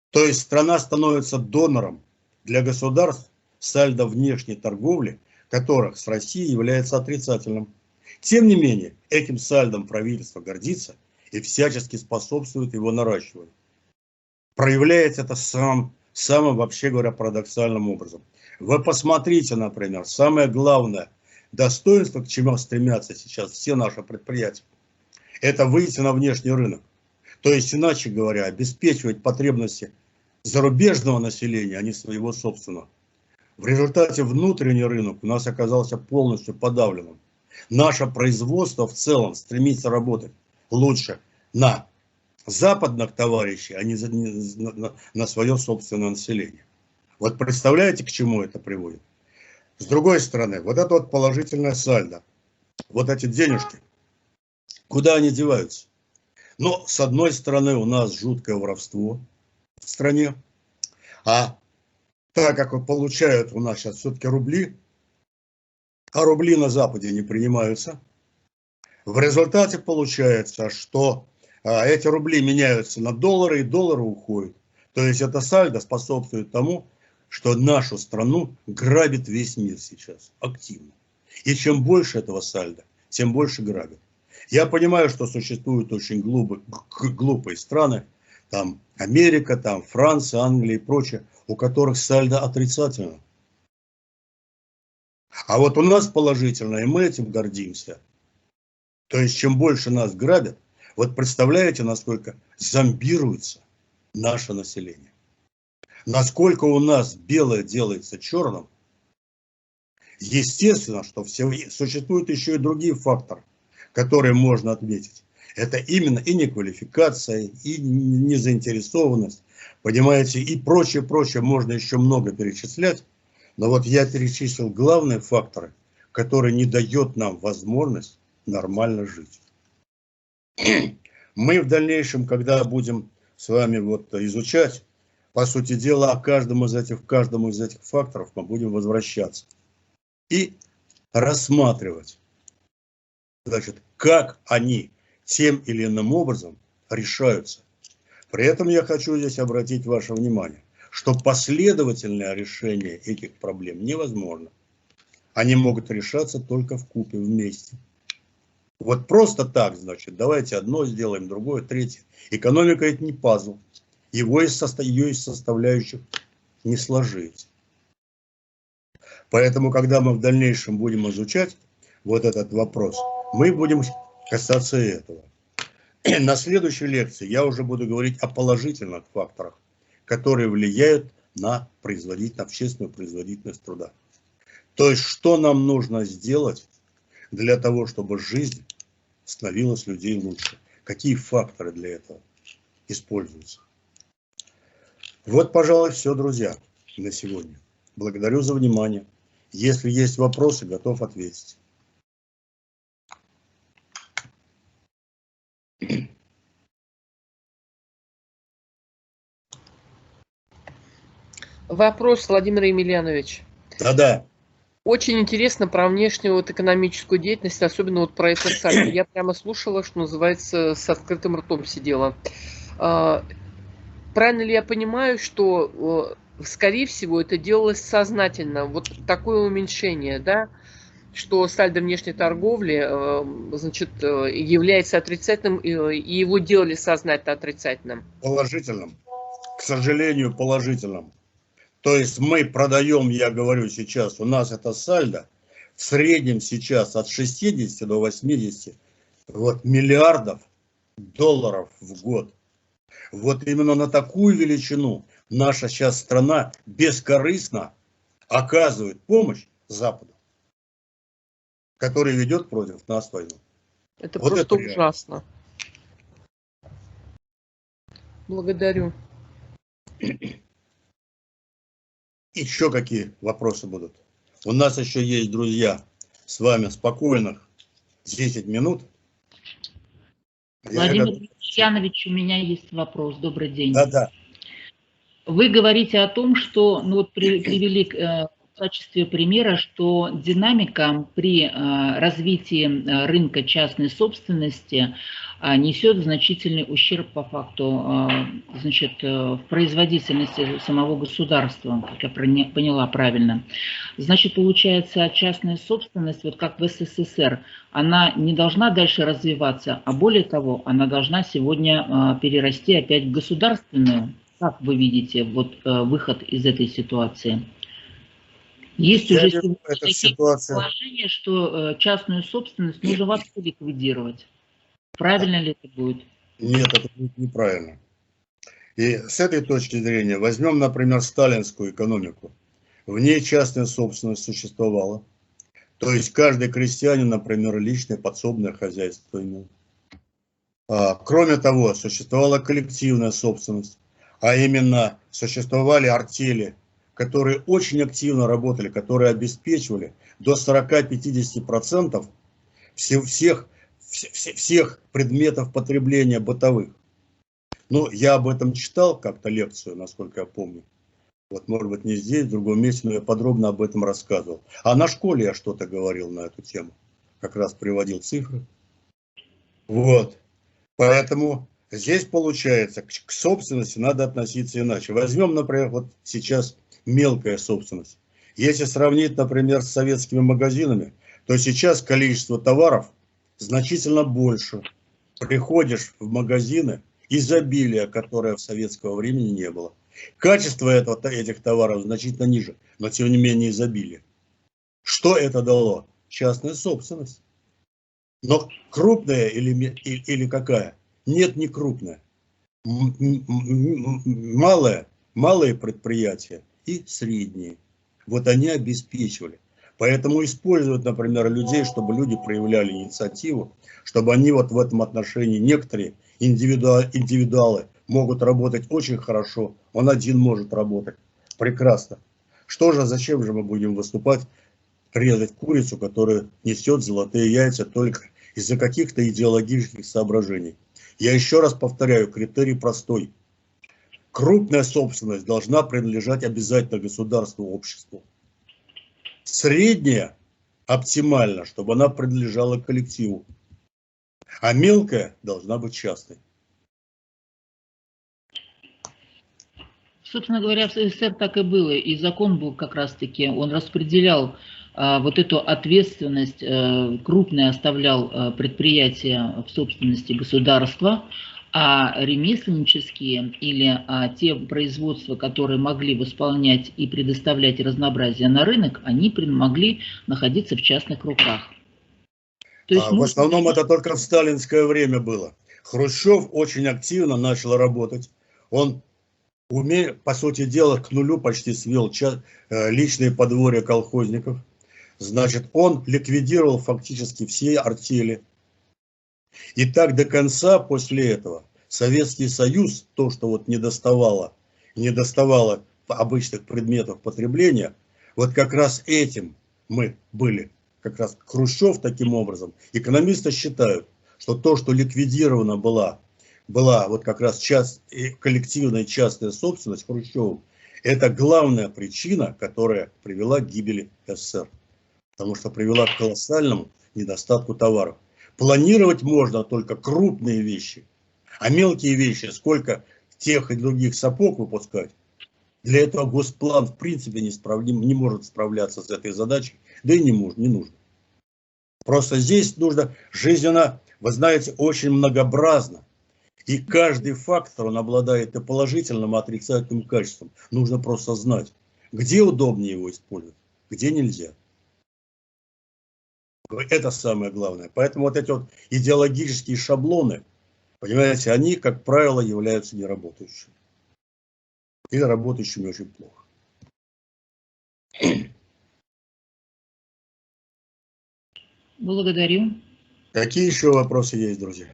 То есть страна становится донором для государств, сальдо внешней торговли которых с Россией является отрицательным. Тем не менее, этим сальдом правительство гордится и всячески способствует его наращиванию. Проявляется это самым, вообще говоря, парадоксальным образом. Вы посмотрите, например, самое главное достоинство, к чему стремятся сейчас все наши предприятия, это выйти на внешний рынок. То есть, иначе говоря, обеспечивать потребности зарубежного населения, а не своего собственного. В результате внутренний рынок у нас оказался полностью подавленным. Наше производство в целом стремится работать лучше на западных товарищей, а не на свое собственное население. Вот представляете, к чему это приводит? С другой стороны, вот это вот положительное сальдо, вот эти денежки, куда они деваются? Но с одной стороны у нас жуткое воровство в стране, а так как получают у нас сейчас все-таки рубли, а рубли на Западе не принимаются, в результате получается, что эти рубли меняются на доллары, и доллары уходят. То есть это сальдо способствует тому, что нашу страну грабит весь мир сейчас активно. И чем больше этого сальдо, тем больше грабят. Я понимаю, что существуют очень глупые страны, там Америка, там Франция, Англия и прочее, у которых сальдо отрицательно. А вот у нас положительно, и мы этим гордимся. То есть чем больше нас грабят, вот представляете, насколько зомбируется наше население. Насколько у нас белое делается черным. Естественно, что существуют еще и другие факторы, которые можно отметить. Это именно и неквалификация, и незаинтересованность, понимаете, и прочее, можно еще много перечислять. Но вот я перечислил главные факторы, которые не дают нам возможность нормально жить. Мы в дальнейшем, когда будем с вами вот изучать, по сути дела, к каждому из этих факторов мы будем возвращаться и рассматривать, значит, как они тем или иным образом решаются. При этом я хочу здесь обратить ваше внимание, что последовательное решение этих проблем невозможно. Они могут решаться только вкупе, вместе. Вот просто так, значит, давайте одно сделаем, другое, третье. Экономика – это не пазл. Ее из составляющих не сложить. Поэтому, когда мы в дальнейшем будем изучать вот этот вопрос, мы будем касаться этого. На следующей лекции я уже буду говорить о положительных факторах, которые влияют на общественную производительность труда. То есть, что нам нужно сделать для того, чтобы жизнь становилась людей лучше. Какие факторы для этого используются. Вот, пожалуй, все, друзья, на сегодня. Благодарю за внимание. Если есть вопросы, готов ответить. Вопрос, Владимир Емельянович. Да-да. Очень интересно про внешнюю вот экономическую деятельность, особенно вот про это сальдо. Я прямо слушала, что называется, с открытым ртом сидела. Правильно ли я понимаю, что, скорее всего, это делалось сознательно, вот такое уменьшение, да, что сальдо внешней торговли, значит, является отрицательным, и его делали сознательно отрицательным? Положительным. К сожалению, положительным. То есть мы продаем, я говорю сейчас, у нас это сальдо в среднем сейчас от 60 до 80 миллиардов долларов в год. Вот именно на такую величину наша сейчас страна бескорыстно оказывает помощь Западу, который ведет против нас войну. Это вот просто это ужасно. Благодарю. Еще какие вопросы будут? У нас еще есть, друзья, с вами спокойных 10 минут. Владимир Емельянович, у меня есть вопрос. Добрый день. Да-да. Вы говорите о том, что, ну вот привели в качестве примера, что динамика при развитии рынка частной собственности несет значительный ущерб по факту, значит, в производительности самого государства, как я поняла правильно. Значит, получается, частная собственность, вот как в СССР, она не должна дальше развиваться, а более того, она должна сегодня перерасти опять в государственную. Как вы видите вот выход из этой ситуации? Есть уже положение, что частную собственность нужно вообще ликвидировать. Правильно ли это будет? Нет, это будет неправильно. И с этой точки зрения возьмем, например, сталинскую экономику. В ней частная собственность существовала. То есть каждый крестьянин, например, личное подсобное хозяйство имел. Кроме того, существовала коллективная собственность, а именно существовали артели, которые очень активно работали, которые обеспечивали до 40-50% всех предметов потребления бытовых. Ну, я об этом читал как-то лекцию, насколько я помню. Вот, может быть, не здесь, в другом месте, но я подробно об этом рассказывал. А на школе я что-то говорил на эту тему. Как раз приводил цифры. Вот. Поэтому здесь, получается, к собственности надо относиться иначе. Возьмем, например, вот сейчас мелкая собственность. Если сравнить, например, с советскими магазинами, то сейчас количество товаров значительно больше. Приходишь в магазины, изобилия, которое в советского времени не было. Качество этих товаров значительно ниже, но тем не менее изобилие. Что это дало? Частная собственность. Но крупная или какая? Нет, не крупная. Малые предприятия и средние. Вот они обеспечивали. Поэтому используют, например, людей, чтобы люди проявляли инициативу, чтобы они вот в этом отношении, некоторые индивидуалы могут работать очень хорошо, он один может работать прекрасно. Что же, зачем же мы будем выступать, резать курицу, которая несет золотые яйца только из-за каких-то идеологических соображений? Я еще раз повторяю, критерий простой. Крупная собственность должна принадлежать обязательно государству, обществу. Средняя оптимально, чтобы она принадлежала коллективу. А мелкая должна быть частной. Собственно говоря, в СССР так и было. И закон был как раз-таки, он распределял вот эту ответственность, крупные оставлял предприятия в собственности государства, а ремесленнические или те производства, которые могли восполнять и предоставлять разнообразие на рынок, они могли находиться в частных руках. То есть, в основном это только в сталинское время было. Хрущев очень активно начал работать. Он, по сути дела, к нулю почти свел личные подворья колхозников. Значит, он ликвидировал фактически все артели. И так до конца после этого Советский Союз, то, что вот не доставало обычных предметов потребления, вот как раз этим мы были. Как раз Хрущев таким образом. Экономисты считают, что то, что ликвидирована была вот как раз коллективная частная собственность Хрущевым, это главная причина, которая привела к гибели СССР. Потому что привела к колоссальному недостатку товаров. Планировать можно только крупные вещи, а мелкие вещи, сколько тех и других сапог выпускать, для этого госплан в принципе не может справляться с этой задачей, да и не нужно. Просто здесь нужно жизненно, вы знаете, очень многообразно. И каждый фактор, он обладает и положительным, и отрицательным качеством. Нужно просто знать, где удобнее его использовать, где нельзя. Это самое главное. Поэтому вот эти вот идеологические шаблоны, понимаете, они, как правило, являются неработающими. Или работающими очень плохо. Благодарю. Какие еще вопросы есть, друзья?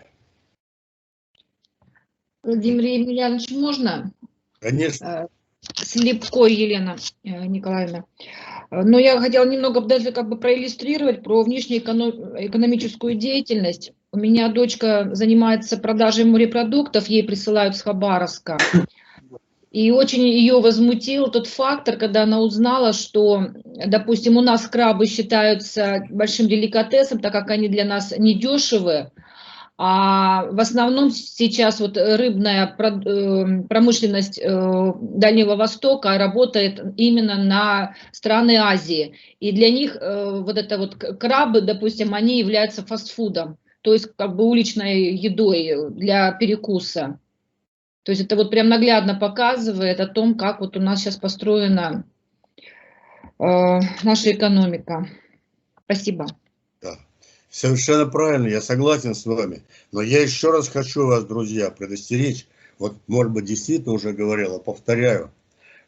Владимир Емельянович, можно? Конечно. Слепко Елена Николаевна. Но я хотела немного даже как бы проиллюстрировать про внешнеэкономическую деятельность. У меня дочка занимается продажей морепродуктов, ей присылают с Хабаровска. И очень ее возмутил тот фактор, когда она узнала, что, допустим, у нас крабы считаются большим деликатесом, так как они для нас недешевые. А в основном сейчас вот рыбная промышленность Дальнего Востока работает именно на страны Азии. И для них вот это вот крабы, допустим, они являются фастфудом, то есть как бы уличной едой для перекуса. То есть это вот прям наглядно показывает о том, как вот у нас сейчас построена наша экономика. Спасибо. Да. Совершенно правильно, я согласен с вами. Но я еще раз хочу вас, друзья, предостеречь. вот, может быть, действительно уже говорил, а повторяю,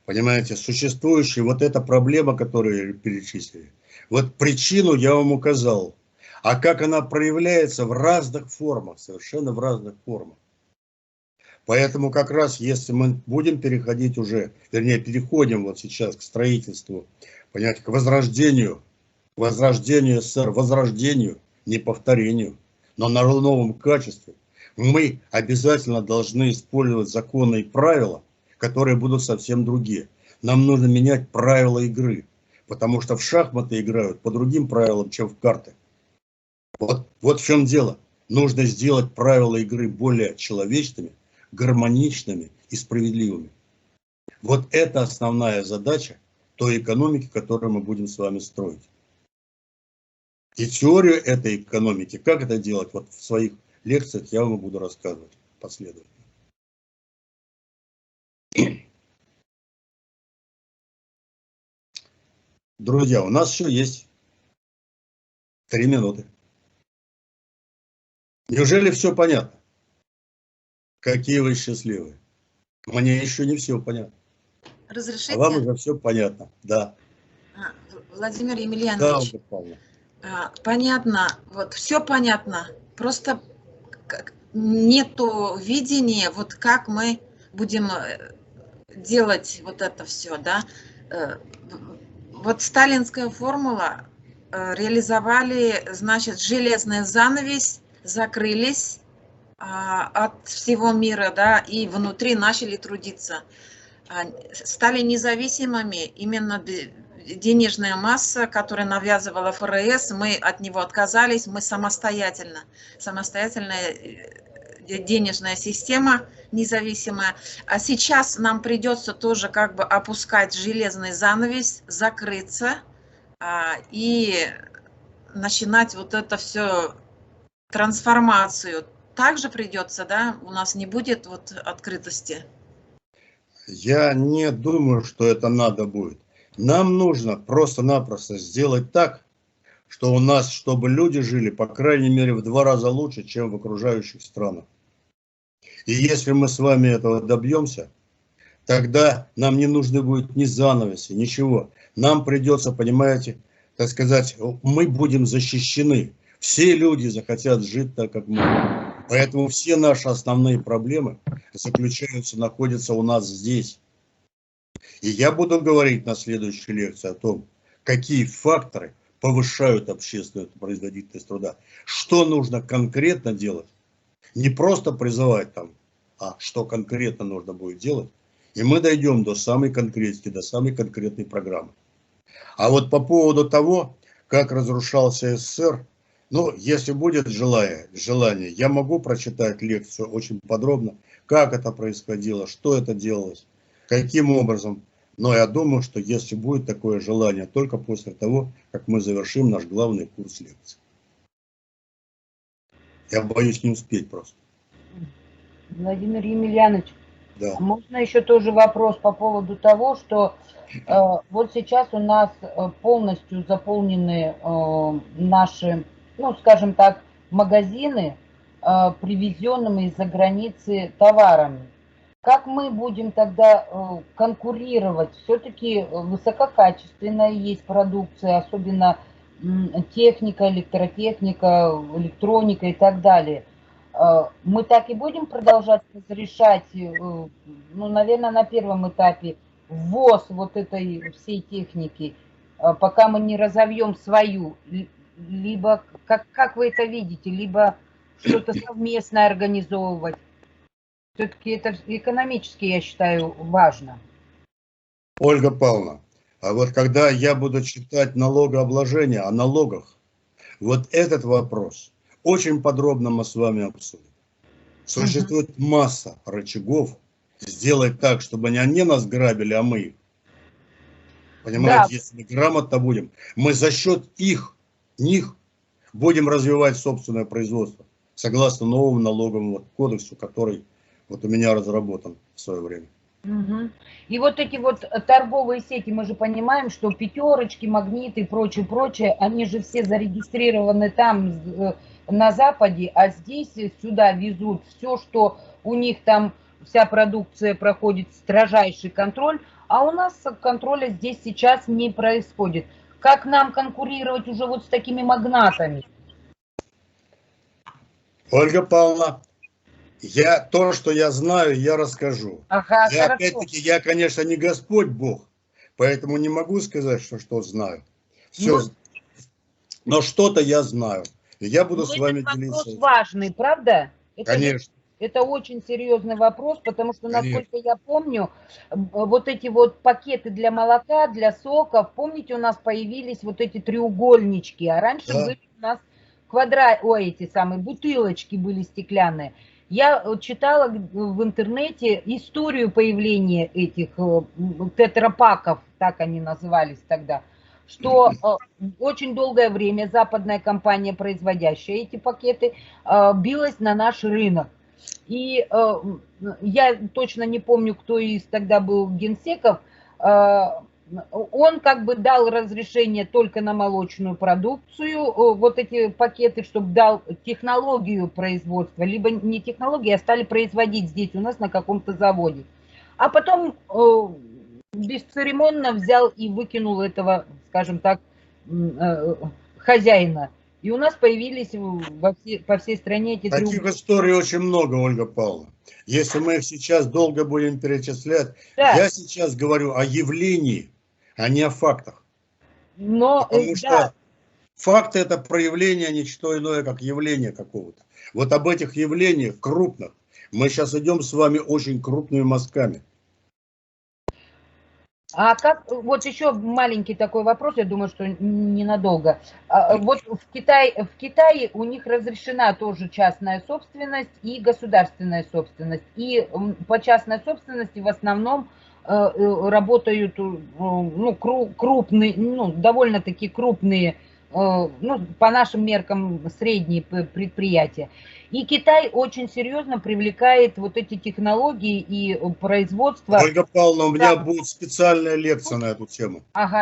понимаете, существующая вот эта проблема, которую перечислили, вот причину я вам указал, а как она проявляется в разных формах, совершенно в разных формах. Поэтому как раз, если мы будем переходить уже, вернее, переходим вот сейчас к строительству, понимаете, к возрождению СССР, возрождению, не повторению, но на новом качестве, мы обязательно должны использовать законы и правила, которые будут совсем другие. Нам нужно менять правила игры, потому что в шахматы играют по другим правилам, чем в карты. Вот в чем дело. Нужно сделать правила игры более человечными, гармоничными и справедливыми. Вот это основная задача той экономики, которую мы будем с вами строить. И теорию этой экономики, как это делать, вот в своих лекциях я вам буду рассказывать последовательно. Друзья, у нас еще есть 3 минуты. Неужели все понятно? Какие вы счастливые. Мне еще не все понятно. Разрешите? А вам уже все понятно, да. Владимир Емельянович, да, понятно, вот все понятно, просто нету видения, вот как мы будем делать вот это все, да. Вот сталинская формула реализовали, значит, железный занавес, закрылись от всего мира, да, и внутри начали трудиться. Стали независимыми именно денежная масса, которая навязывала ФРС, мы от него отказались, мы самостоятельная денежная система независимая. А сейчас нам придется тоже как бы опускать железный занавес, закрыться и начинать вот это все трансформацию. Также придется, да, у нас не будет вот открытости. Я не думаю, что это надо будет. Нам нужно просто-напросто сделать так, что у нас, чтобы люди жили, по крайней мере, в 2 раза лучше, чем в окружающих странах. И если мы с вами этого добьемся, тогда нам не нужны будут ни занавеси, ничего. Нам придется, понимаете, так сказать, мы будем защищены. Все люди захотят жить так, как мы. Поэтому все наши основные проблемы находятся у нас здесь. И я буду говорить на следующей лекции о том, какие факторы повышают общественную производительность труда. Что нужно конкретно делать. Не просто призывать там, а что конкретно нужно будет делать. И мы дойдем до самой конкретики, до самой конкретной программы. А вот по поводу того, как разрушался СССР, ну, если будет желание, я могу прочитать лекцию очень подробно, как это происходило, что это делалось, каким образом. Но я думаю, что если будет такое желание, только после того, как мы завершим наш главный курс лекций. Я боюсь не успеть просто. Владимир Емельянович, да. Можно еще тоже вопрос по поводу того, что вот сейчас у нас полностью заполнены наши, ну, скажем так, магазины привезенными из-за границы товарами. Как мы будем тогда конкурировать? Все-таки высококачественная есть продукция, особенно техника, электротехника, электроника и так далее. Мы так и будем продолжать разрешать, ну, наверное, на первом этапе ввоз вот этой всей техники, пока мы не разовьем свою, либо, как вы это видите, либо что-то совместное организовывать. Все-таки это экономически, я считаю, важно. Ольга Павловна, а вот когда я буду читать налогообложение о налогах, вот этот вопрос очень подробно мы с вами обсудим. Существует масса рычагов сделать так, чтобы не они нас грабили, а мы их. Понимаете, да. Если мы грамотно будем, мы за счет них будем развивать собственное производство, согласно новому налоговому кодексу, который вот у меня разработан в свое время. И вот эти вот торговые сети, мы же понимаем, что пятерочки, магниты и прочее, они же все зарегистрированы там на Западе, а здесь сюда везут все, что у них там вся продукция проходит строжайший контроль, а у нас контроля здесь сейчас не происходит. Как нам конкурировать уже вот с такими магнатами? Ольга Павловна, то, что я знаю, я расскажу. Ага, Опять-таки, я, конечно, не Господь Бог, поэтому не могу сказать, что знаю. Все, но что-то я знаю. И я буду с вами делиться. Вопрос важный, правда? Конечно. Это очень серьезный вопрос, потому что, насколько я помню, вот эти вот пакеты для молока, для соков, помните, у нас появились вот эти треугольнички, а раньше были у нас эти самые бутылочки были стеклянные. Я читала в интернете историю появления этих тетрапаков, так они назывались тогда, что очень долгое время западная компания, производящая эти пакеты, билась на наш рынок. И я точно не помню, кто из тогда был генсеков, он как бы дал разрешение только на молочную продукцию, вот эти пакеты, чтобы дал технологию производства, либо не технологию, а стали производить здесь у нас на каком-то заводе. А потом бесцеремонно взял и выкинул этого, скажем так, хозяина. И у нас появились по всей стране эти Таких историй очень много, Ольга Павловна. Если мы их сейчас долго будем перечислять, я сейчас говорю о явлении, а не о фактах. Потому что факты – это проявление, не что иное, как явление какого-то. Вот об этих явлениях крупных мы сейчас идем с вами очень крупными мазками. А как, вот еще маленький такой вопрос, я думаю, что ненадолго. Вот в Китае у них разрешена тоже частная собственность и государственная собственность. И по частной собственности в основном работают крупные, довольно-таки крупные, по нашим меркам средние предприятия. И Китай очень серьезно привлекает вот эти технологии и производство. Ольга Павловна, у меня будет специальная лекция на эту тему. Ага.